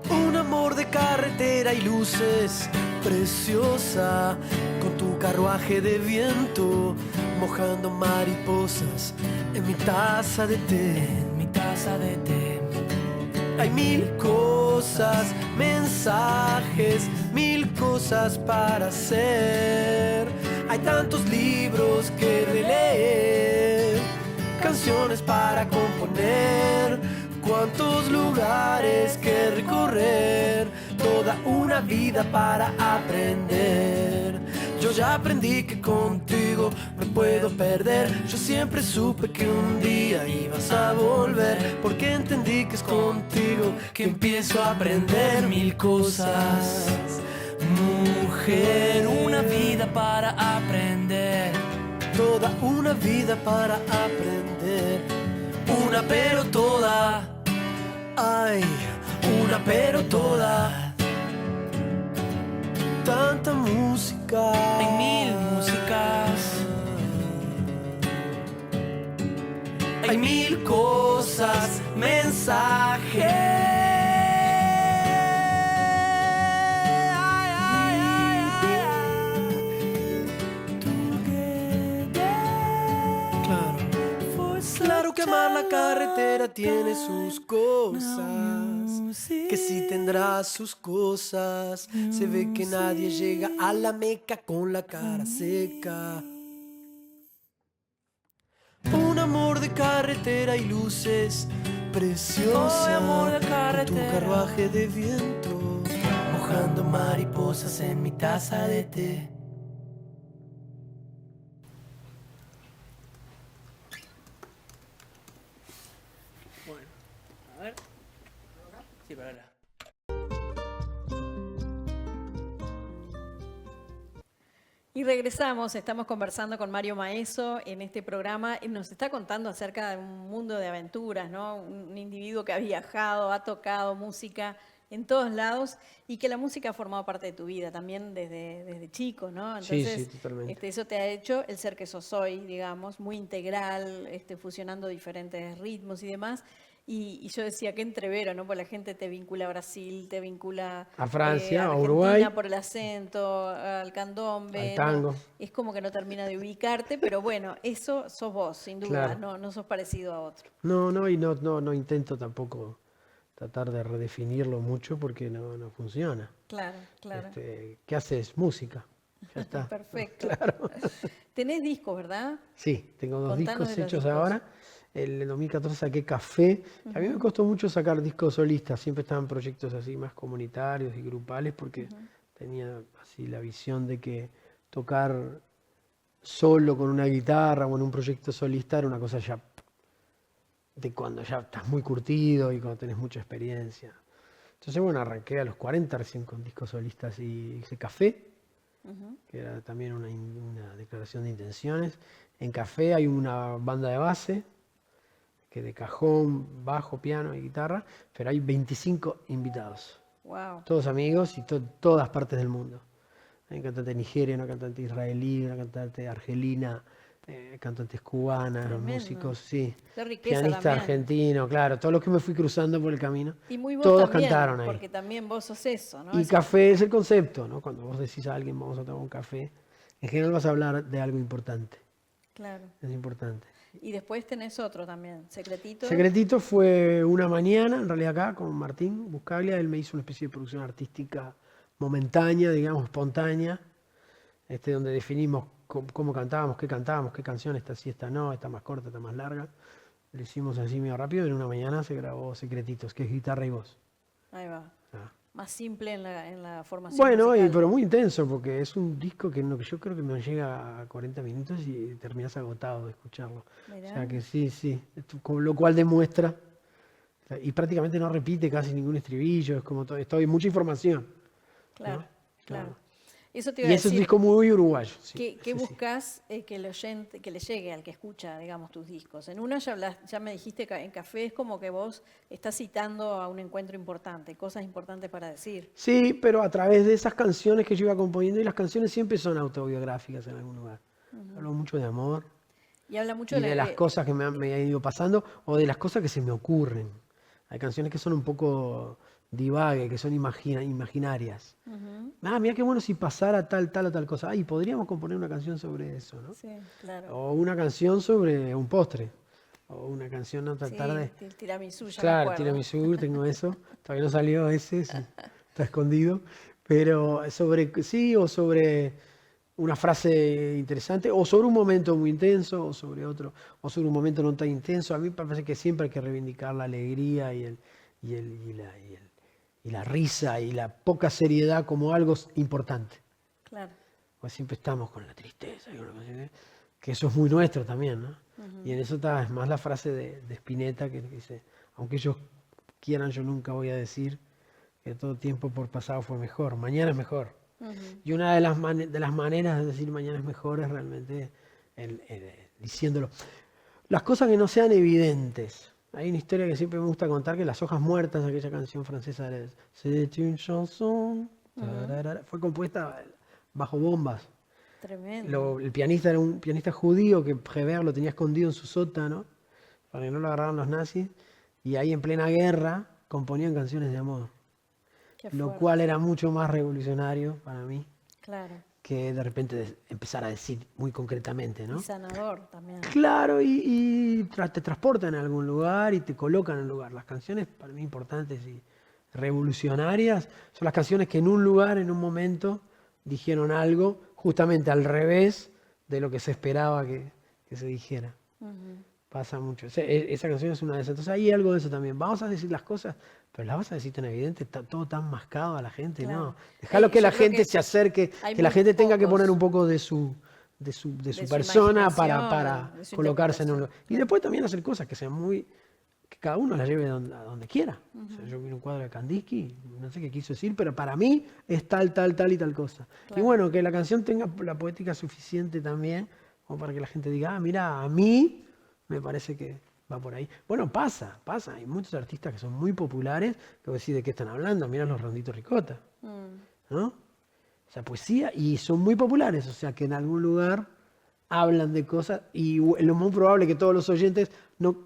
Un amor de carretera y luces, preciosa, con tu carruaje de viento, mojando mariposas en mi taza de té. En mi taza de té. Hay mil cosas, mensajes, mil cosas para hacer. Hay tantos libros que releer, canciones para componer, cuántos lugares que recorrer, toda una vida para aprender. Yo ya aprendí que contigo me puedo perder. Yo siempre supe que un día ibas a volver, porque entendí que es contigo que empiezo a aprender mil cosas. Mujer, una vida para aprender. Toda una vida para aprender. Una pero toda. Ay, una pero toda. Tanta música. Hay mil músicas. Hay mil cosas, mensajes. Claro que amar la carretera tiene sus cosas, que sí tendrá sus cosas. Se ve que nadie llega a la Meca con la cara seca. Un amor de carretera y luces, preciosa, Oh, amor de con tu carretera. carruaje de viento, mojando mariposas en mi taza de té. Bueno, a ver. Sí, para ahora. Y regresamos, estamos conversando con Mario Maeso en este programa. Y nos está contando acerca de un mundo de aventuras, ¿no? Un individuo que ha viajado, ha tocado música en todos lados y que la música ha formado parte de tu vida también desde chico, ¿no? Sí, Entonces, sí, totalmente. eso te ha hecho el ser que sos hoy, digamos, muy integral, fusionando diferentes ritmos y demás. Y yo decía, qué entrevero, ¿no? Porque la gente te vincula a Brasil, te vincula A Francia, a Argentina Uruguay, por el acento, al candombe. al tango. ¿no? Es como que no termina de ubicarte, pero bueno, eso sos vos, sin duda, Claro. no sos parecido a otro. No, y no intento tampoco tratar de redefinirlo mucho porque no funciona. Claro, claro. ¿Qué haces? Música. Ya está. Perfecto. Claro. Tenés discos, ¿verdad? Sí, tengo dos Contanos discos de los hechos discos. ahora. En 2014 saqué Café. A mí me costó mucho sacar discos solistas. Siempre estaban proyectos así más comunitarios y grupales porque tenía así la visión de que tocar solo con una guitarra o en un proyecto solista era una cosa ya de cuando ya estás muy curtido y cuando tenés mucha experiencia. Entonces, bueno, arranqué a los 40 recién con discos solistas y hice Café, que era también una declaración de intenciones. En Café hay una banda de base, que de cajón, bajo, piano y guitarra, pero hay 25 invitados, Wow. todos amigos y todas partes del mundo. Hay un cantante de Nigeria, una cantante israelí, una cantante argelina, cantantes cubanas, Tremendo. músicos, sí, Qué riqueza pianista también. argentino, claro, todos los que me fui cruzando por el camino, Y muy vos todos también, cantaron ahí. porque también vos sos eso, ¿no? Y Ese- café es el concepto, ¿no? Cuando vos decís a alguien, vamos a tomar un café, en general vas a hablar de algo importante. Claro. Es importante. Y después tenés otro también, Secretito. Secretito fue una mañana, en realidad acá, con Martín Buscaglia. Él me hizo una especie de producción artística momentánea, digamos, espontánea, donde definimos cómo cantábamos, qué canción, esta sí, esta no, esta más corta, esta más larga. Lo hicimos así medio rápido, en una mañana se grabó Secretitos, que es guitarra y voz. Ahí va. Ah. Más simple en la formación Bueno, musical. pero muy intenso, porque es un disco que yo creo que no llega a 40 minutos y terminas agotado de escucharlo. Mirá. O sea que sí, con lo cual demuestra, y prácticamente no repite casi ningún estribillo, es como todo, mucha información. Claro, ¿no? claro. Claro. Eso te Y iba a es un decir. disco muy uruguayo. Sí, ¿Qué sí. buscas que el oyente, que le llegue al que escucha, digamos, tus discos? En una ya me dijiste que en Café es como que vos estás citando a un encuentro importante, cosas importantes para decir. Sí, pero a través de esas canciones que yo iba componiendo, y las canciones siempre son autobiográficas en algún lugar. Hablo mucho de amor Y habla mucho y de las cosas que me han ido pasando o de las cosas que se me ocurren. Hay canciones que son un poco divague, que son imaginarias. Mira qué bueno si pasara tal o tal cosa. Ay, podríamos componer una canción sobre eso, ¿no? Sí, claro. O una canción sobre un postre. O una canción, ¿no? Tratar de... el tiramisú, ya me Claro, acuerdo. tiramisú, tengo eso. Todavía no salió ese, sí, está escondido. Pero o sobre una frase interesante, o sobre un momento muy intenso, o sobre otro, o sobre un momento no tan intenso. A mí me parece que siempre hay que reivindicar la alegría y la risa y la poca seriedad como algo importante. Claro. Pues siempre estamos con la tristeza, y que eso es muy nuestro también, ¿no? Y en eso está, es más la frase de Spinetta que dice, aunque ellos quieran, yo nunca voy a decir que todo tiempo por pasado fue mejor, mañana es mejor. Y una de las maneras de decir mañana es mejor es realmente diciéndolo. Las cosas que no sean evidentes. Hay una historia que siempre me gusta contar, que Las hojas muertas, aquella canción francesa de C'est une chanson, fue compuesta bajo bombas. Tremendo. El pianista era un pianista judío que Prévert lo tenía escondido en su sótano para que no lo agarraran los nazis, y ahí en plena guerra componían canciones de amor, Qué lo fuerte. cual era mucho más revolucionario para mí Claro. que de repente empezar a decir muy concretamente, ¿no? Y sanador también. Claro, y te transportan a algún lugar y te colocan en un lugar. Las canciones para mí importantes y revolucionarias son las canciones que en un lugar, en un momento, dijeron algo justamente al revés de lo que se esperaba que se dijera. Pasa mucho. Esa canción es una de esas. Entonces hay algo de eso también. Vamos a decir las cosas, pero las vas a decir tan evidente, está todo tan mascado a la gente, Claro. ¿no? Déjalo que Yo la creo gente que se acerque, hay que la muy gente tenga que pocos. poner un poco de su persona para imaginación, de su colocarse en un interpretación. lugar. Y después también hacer cosas que sean que cada uno las lleve a donde quiera. O sea, yo vi un cuadro de Kandinsky, no sé qué quiso decir, pero para mí es tal y tal cosa. Claro. Y bueno, que la canción tenga la poética suficiente también, como para que la gente diga, mira, a mí me parece que va por ahí. Bueno, pasa. Hay muchos artistas que son muy populares, que vos decís de qué están hablando, mirá los Ronditos Ricota, ¿no? O sea, poesía, y son muy populares, o sea, que en algún lugar hablan de cosas, y lo muy probable que todos los oyentes,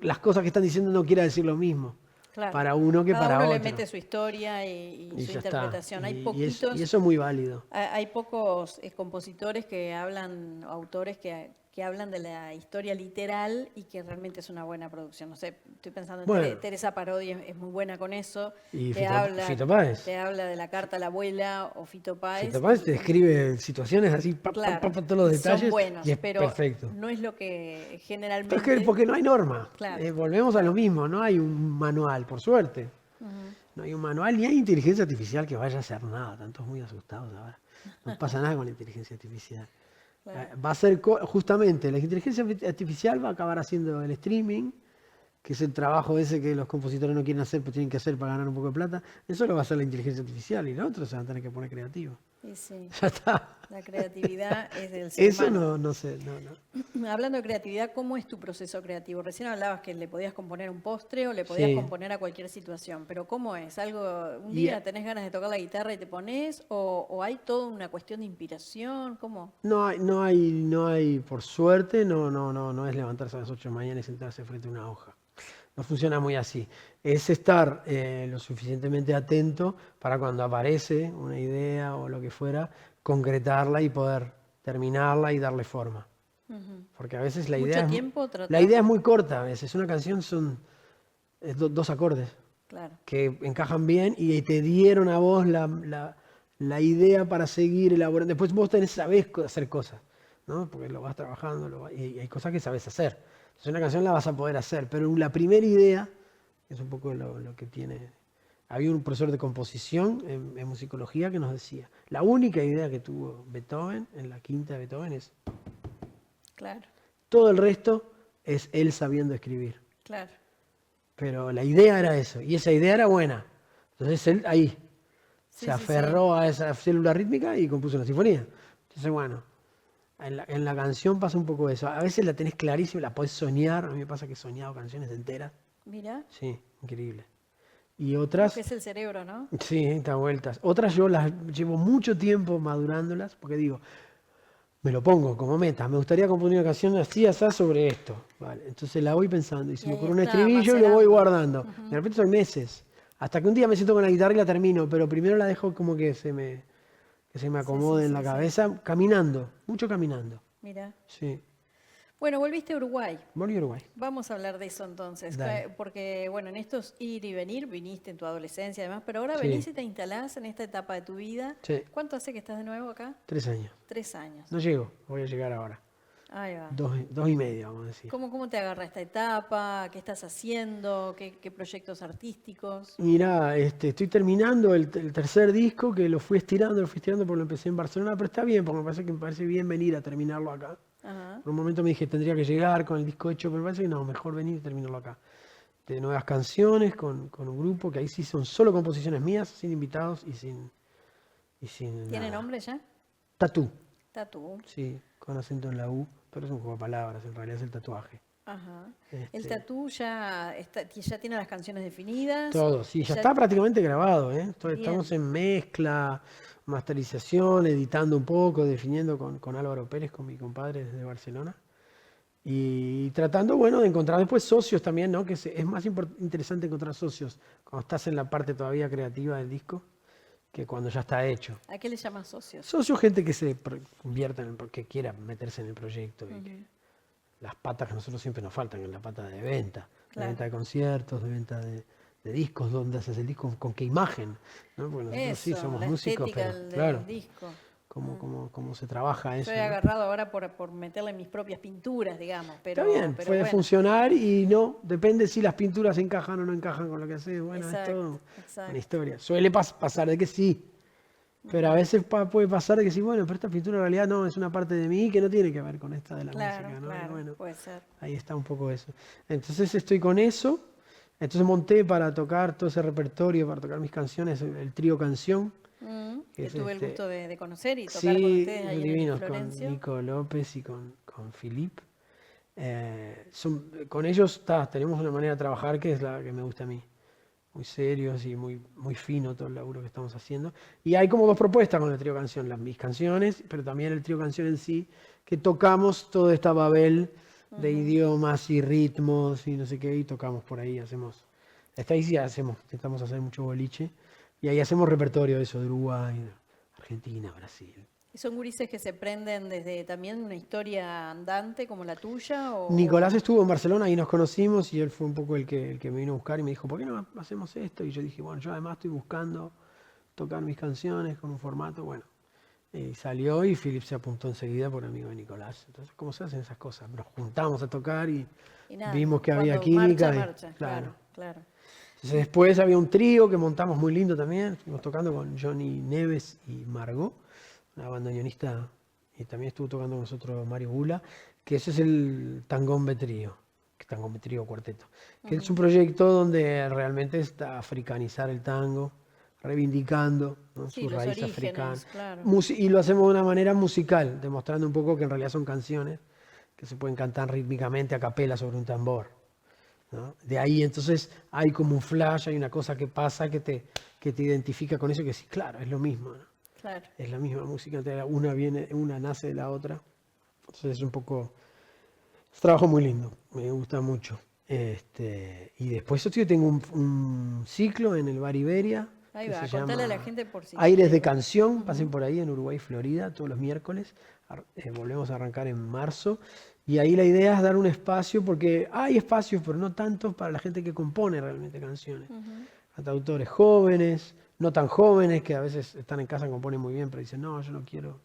las cosas que están diciendo no quieran decir lo mismo. Claro. Para uno que Cada para uno otro. le mete su historia y Y su ya interpretación. está. Hay Y poquitos. eso es muy válido. Hay pocos compositores que hablan, autores que hablan de la historia literal y que realmente es una buena producción. No sé, estoy pensando en Bueno. Teresa Parodi, es muy buena con eso. Y te Fito Páez. te habla de la carta a la abuela o Fito Páez. Fito Páez te describe situaciones así, Claro, todos los y detalles, son buenos, y es pero perfecto. no es lo que generalmente... Pero es que porque no hay norma. Claro. Volvemos a lo mismo, no hay un manual, por suerte. No hay un manual, ni hay inteligencia artificial que vaya a hacer nada. Tantos muy asustados ahora. No pasa nada con la inteligencia artificial. Claro. Va a ser justamente, la inteligencia artificial va a acabar haciendo el streaming, que es el trabajo ese que los compositores no quieren hacer, pero tienen que hacer para ganar un poco de plata. Eso lo va a hacer la inteligencia artificial, y los otros se van a tener que poner creativos. Y sí, Ya está. la creatividad es del ser Eso humano. no sé, no. Hablando de creatividad, ¿cómo es tu proceso creativo? Recién hablabas que le podías componer un postre o le podías Sí. componer a cualquier situación, pero ¿cómo es? Un Y- día tenés ganas de tocar la guitarra y te pones, o hay toda una cuestión de inspiración, ¿cómo? No hay, por suerte, no es levantarse a las 8 de la mañana y sentarse frente a una hoja. No funciona muy así. Es estar lo suficientemente atento para cuando aparece una idea o lo que fuera, concretarla y poder terminarla y darle forma. Porque a veces la Mucho idea, tiempo la tratar. idea es muy corta a veces. Una canción son dos acordes Claro. que encajan bien y te dieron a vos la idea para seguir elaborando. Después vos sabés hacer cosas, ¿no? Porque lo vas trabajando y hay cosas que sabés hacer. Entonces una canción la vas a poder hacer, pero la primera idea es un poco lo que tiene. Había un profesor de composición en musicología que nos decía, la única idea que tuvo Beethoven en la quinta de Beethoven es Claro, todo el resto es él sabiendo escribir. claro. Pero la idea era eso, y esa idea era buena. Entonces él ahí Sí, se sí, sí. aferró a esa célula rítmica y compuso una sinfonía. Entonces, bueno, en la canción pasa un poco eso. A veces la tenés clarísima, la podés soñar. A mí me pasa que he soñado canciones enteras. Mira, Sí, increíble. Y lo otras, que es el cerebro, ¿no? sí, da vueltas. Otras yo las llevo mucho tiempo madurándolas, porque digo, me lo pongo como meta. Me gustaría componer una canción así, así, sobre esto. Vale, entonces la voy pensando y se Y me ahí ocurre un está, estribillo y lo voy macerando. guardando. De repente son meses. Hasta que un día me siento con la guitarra y la termino, pero primero la dejo como que se me acomode en la sí. cabeza, caminando, mucho caminando. Mira. Sí. Bueno, volviste a Uruguay. Volví a Uruguay. Vamos a hablar de eso entonces, Dale. porque bueno, en estos ir y venir, viniste en tu adolescencia además, pero ahora Sí. venís y te instalás en esta etapa de tu vida. Sí. ¿Cuánto hace que estás de nuevo acá? 3 años. 3 años. No llego, voy a llegar ahora. Ahí va. 2 y medio, vamos a decir. ¿Cómo te agarra esta etapa? ¿Qué estás haciendo? ¿Qué proyectos artísticos? Mirá, estoy terminando el tercer disco, que lo fui estirando porque lo empecé en Barcelona, pero está bien, porque me parece bien venir a terminarlo acá. Ajá. Por un momento me dije, tendría que llegar con el disco hecho, pero me parece que no, mejor venir y terminarlo acá. De nuevas canciones, con un grupo, que ahí sí son solo composiciones mías, sin invitados y sin ¿Tiene nada. nombre ya? Tatú, Tatú. sí, con acento en la U, pero es un juego de palabras, en realidad es el tatuaje. Ajá. ¿El Este, tatú ya tiene las canciones definidas? Todo, sí, ya está prácticamente grabado, ¿eh? Bien. Estamos en mezcla, masterización, editando un poco, definiendo con Álvaro Pérez, con mi compadre desde Barcelona. Y tratando, bueno, de encontrar después socios también, ¿no? Que es más interesante encontrar socios cuando estás en la parte todavía creativa del disco que cuando ya está hecho. ¿A qué le llamas socios? Socios, gente que se convierta que quiera meterse en el proyecto y que las patas que a nosotros siempre nos faltan, en la pata de venta, de Claro. venta de conciertos, de venta de discos, dónde haces el disco, con qué imagen, ¿no? Porque nosotros sí Eso, somos la músicos, estética pero del claro, disco. cómo se trabaja eso. Estoy ¿no? agarrado ahora por meterle mis propias pinturas, digamos. Pero, Está bien, pero puede bueno. funcionar y no, depende si las pinturas encajan o no encajan con lo que haces. Bueno, es Exacto, todo exacto. una historia. Suele pasar de que sí, pero a veces puede pasar de que sí, bueno, pero esta pintura en realidad no, es una parte de mí que no tiene que ver con esta de la Claro, música, ¿no? Y claro, bueno, puede ser. ahí está un poco eso. Entonces estoy con eso. Entonces monté para tocar todo ese repertorio, para tocar mis canciones, el trío canción. Que Es tuve el gusto de conocer y tocar Sí, con ustedes ahí divinos, en con Florencio. Nico López y con Filip. Con ellos tenemos una manera de trabajar que es la que me gusta a mí. Muy serios y muy fino todo el laburo que estamos haciendo. Y hay como dos propuestas con el trío canción, mis canciones, pero también el trío canción en sí, que tocamos toda esta babel de idiomas y ritmos y no sé qué, y tocamos por ahí, ahí sí intentamos hacer mucho boliche, y ahí hacemos repertorio de eso, de Uruguay, Argentina, Brasil. ¿Y son gurises que se prenden desde también una historia andante como la tuya? Nicolás estuvo en Barcelona y nos conocimos y él fue un poco el que me vino a buscar y me dijo, ¿por qué no hacemos esto? Y yo dije, bueno, yo además estoy buscando tocar mis canciones con un formato, bueno. Y salió y Philip se apuntó enseguida por amigo de Nicolás. Entonces, ¿cómo se hacen esas cosas? Nos juntamos a tocar y nada, vimos que había cuando química. marcha, Claro. claro. Entonces, después había un trío que montamos muy lindo también. Estuvimos tocando con Johnny Neves y Margot, una bandoneonista, y también estuvo tocando con nosotros Mario Bula, que ese es el Tangombe Trío, Tangombe Trío Cuarteto, que es un proyecto donde realmente está africanizar el tango, reivindicando, ¿no? Sí, su los raíz orígenes, africana. claro. Y lo hacemos de una manera musical, demostrando un poco que en realidad son canciones que se pueden cantar rítmicamente a capela sobre un tambor, ¿no? De ahí entonces hay como un flash, hay una cosa que pasa que te identifica con eso, que sí, claro, es lo mismo, ¿no? Claro. Es la misma música, una nace de la otra. Entonces es un trabajo muy lindo, me gusta mucho. Y después yo tengo un ciclo en el Bar Iberia, Ahí que va, se contale a la llama gente por si Aires quiere. de Canción. Pasen por ahí en Uruguay, Florida, todos los miércoles. Volvemos a arrancar en marzo. Y ahí la idea es dar un espacio, porque hay espacios, pero no tantos, para la gente que compone realmente canciones. Cantautores jóvenes, no tan jóvenes, que a veces están en casa, componen muy bien, pero dicen, no, yo no quiero.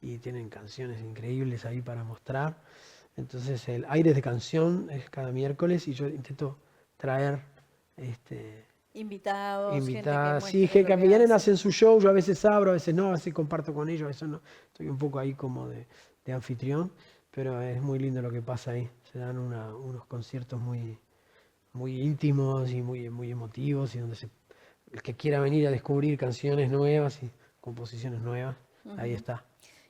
Y tienen canciones increíbles ahí para mostrar. Entonces el Aires de Canción es cada miércoles y yo intento traer Invitados, invitadas. gente Sí, que muestre que lo que vienen, hace. hacen su show, yo a veces abro, a veces no, a veces comparto con ellos, a veces no. Estoy un poco ahí como de anfitrión, pero es muy lindo lo que pasa ahí. Se dan unos conciertos muy, muy íntimos y muy emotivos, y donde el que quiera venir a descubrir canciones nuevas y composiciones nuevas, ahí está.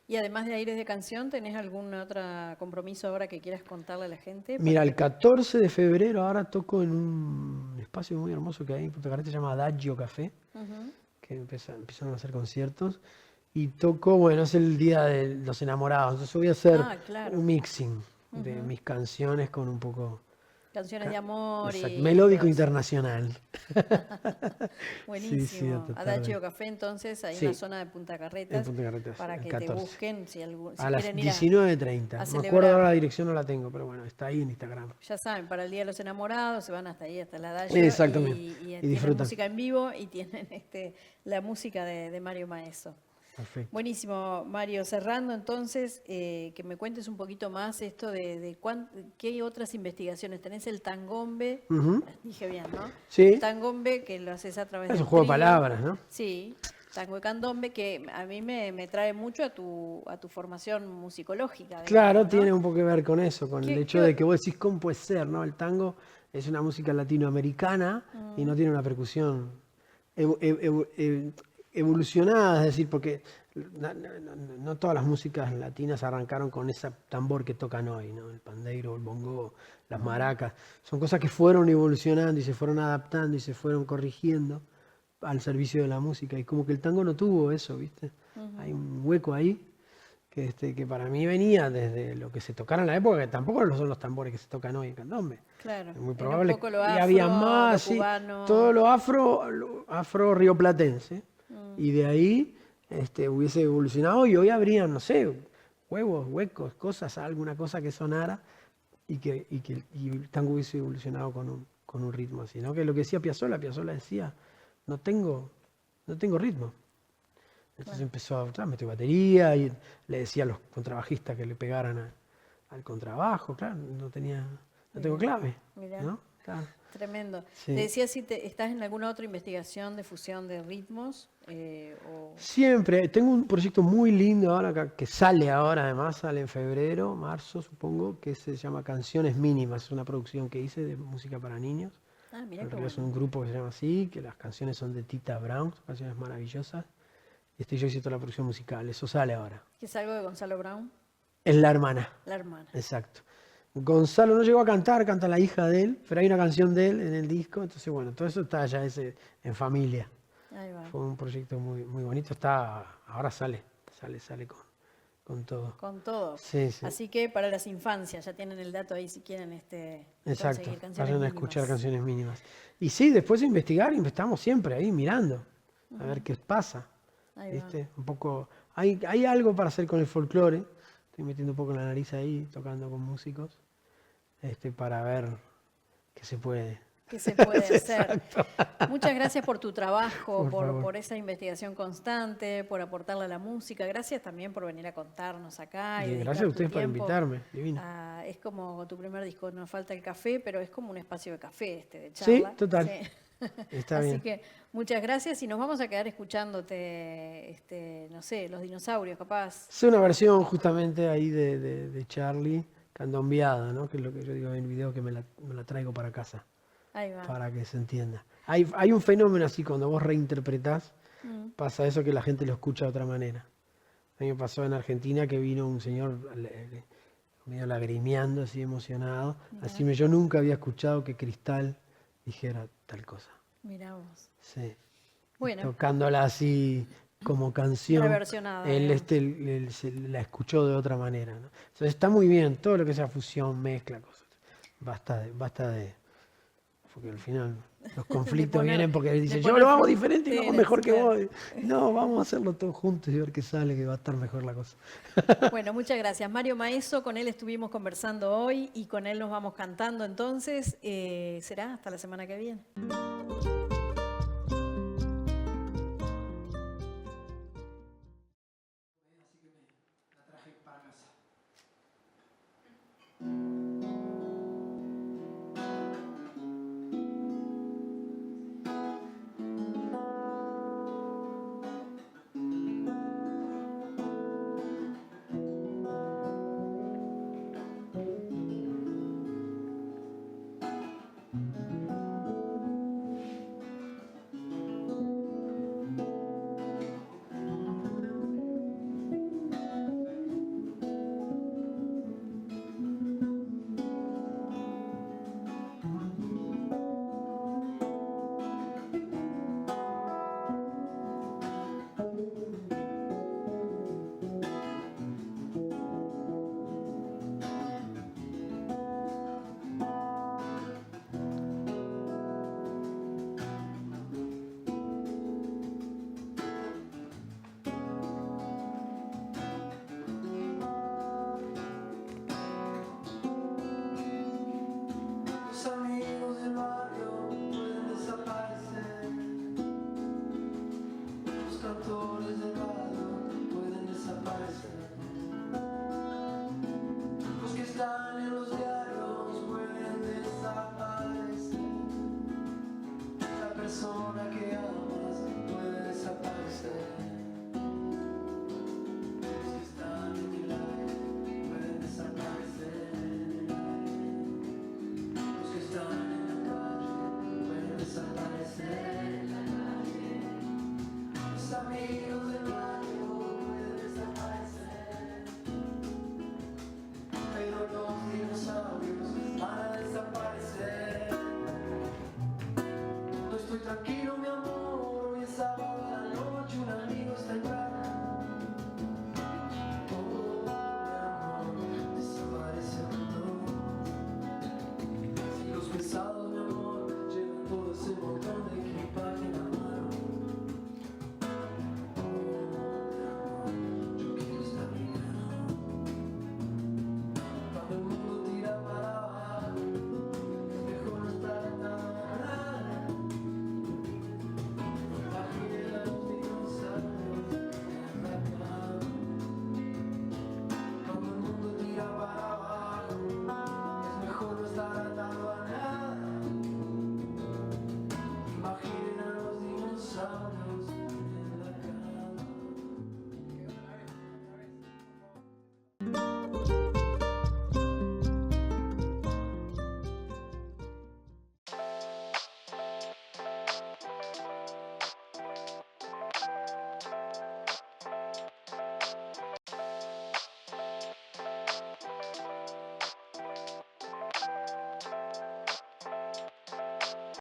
Y además de Aires de Canción, ¿tenés algún otro compromiso ahora que quieras contarle a la gente? Mira, Para el 14 de febrero ahora toco en un espacio muy hermoso que hay en Punta Carretas, se llama Adagio Café, que empiezan a hacer conciertos. Y toco, bueno, es el día de los enamorados, entonces voy a hacer claro. un mixing de mis canciones con un poco... Canciones de amor Exacto, y melódico todo eso. internacional. Buenísimo. a tratar Adagio de... Café, entonces, ahí en Sí, la zona de Punta en Carretas, Punta Carretas, para el que 14. te busquen si A las quieren ir 19:30. a No me celebrar. acuerdo ahora la dirección, no la tengo, pero bueno, está ahí en Instagram. Ya saben, para el Día de los Enamorados se van hasta ahí, hasta la Adagio, Exactamente. y Y tienen disfrutan. música en vivo y tienen la música de Mario Maeso. Perfecto. Buenísimo, Mario. Cerrando entonces, que me cuentes un poquito más esto de qué otras investigaciones. Tenés el tangombe, Ujú. dije bien, ¿no? Sí. El tangombe que lo haces a través Es del un juego de trío. palabras, ¿no? Sí, tango y candombe, que a mí me trae mucho a tu formación musicológica. Claro, digamos, ¿no? tiene un poco que ver con eso, con el ¿Qué- hecho qué- de que vos decís cómo puede ser, ¿no? El tango es una música latinoamericana y no tiene una percusión evolucionada, es decir, porque no todas las músicas latinas arrancaron con ese tambor que tocan hoy, ¿no? El pandeiro, el bongo, las maracas. Son cosas que fueron evolucionando y se fueron adaptando y se fueron corrigiendo al servicio de la música. Y como que el tango no tuvo eso, ¿viste? Hay un hueco ahí que para mí venía desde lo que se tocara en la época, que tampoco son los tambores que se tocan hoy en candombe. Claro, Es muy era probable. un poco lo Y afro, había lo más, sí, cubano. todo lo afro rioplatense. Y de ahí hubiese evolucionado y hoy habrían, no sé, huevos, huecos, cosas, alguna cosa que sonara y el tango hubiese evolucionado con un ritmo así, ¿no? Que lo que decía Piazzolla decía, no tengo ritmo. Entonces empezó a meter batería y le decía a los contrabajistas que le pegaran al contrabajo, claro, no tengo clave, Mirá. ¿no? Claro. Tremendo. Sí. Te decía si estás en alguna otra investigación de fusión de ritmos o... Siempre, tengo un proyecto muy lindo ahora que sale ahora, además sale en febrero, marzo supongo, que se llama Canciones Mínimas, es una producción que hice de música para niños. Ah, mira En qué realidad es bueno. un grupo que se llama así, que las canciones son de Tita Brown, son canciones maravillosas. Y yo hice toda la producción musical, eso sale ahora. ¿Que es algo de Gonzalo Brown? Es la hermana, La hermana. exacto. Gonzalo no llegó a cantar, canta la hija de él, pero hay una canción de él en el disco, entonces bueno, todo eso está ya en familia. Ahí va. Fue un proyecto muy, muy bonito, ahora sale con todo. Con todo. Sí, sí. Así que para las infancias, ya tienen el dato ahí si quieren Exacto, conseguir canciones vayan a mínimas. escuchar canciones mínimas. Y sí, después de investigar, estamos siempre ahí mirando, a ver qué pasa. Ahí va. ¿Viste? Un poco, hay algo para hacer con el folclore, estoy metiendo un poco la nariz ahí, tocando con músicos, para ver qué se puede. ¿Qué se puede hacer? Muchas gracias por tu trabajo, Por favor. por esa investigación constante, por aportarle a la música. Gracias también por venir a contarnos acá. Y Bien, dedicar gracias a tu ustedes por tiempo invitarme, divino. Es como tu primer disco, Nos falta el café, pero es como un espacio de café, de Sí, charla. total. Está Así bien. que muchas gracias y nos vamos a quedar escuchándote, no sé, Los Dinosaurios, capaz. Es una versión justamente ahí de Charlie, candombeada, ¿no? Que es lo que yo digo en el video, que me la traigo para casa, Ahí va. para que se entienda. Hay un fenómeno así, cuando vos reinterpretás, pasa eso que la gente lo escucha de otra manera. A mí me pasó en Argentina que vino un señor medio lagrimeando, así emocionado. Así yo nunca había escuchado que Cristal dijera tal cosa. Mirá vos. Sí. Bueno, Tocándola así como canción. Reversionada, Él, digamos. él se la escuchó de otra manera, ¿no? Entonces está muy bien, todo lo que sea fusión, mezcla, cosas. Basta de porque al final los conflictos poner- vienen porque de dicen, yo poner lo hago diferente y lo hago fronteras, mejor que claro. vos. No, vamos a hacerlo todos juntos y ver qué sale, que va a estar mejor la cosa. Bueno, muchas gracias. Mario Maeso, con él estuvimos conversando hoy y con él nos vamos cantando entonces. Será hasta la semana que viene.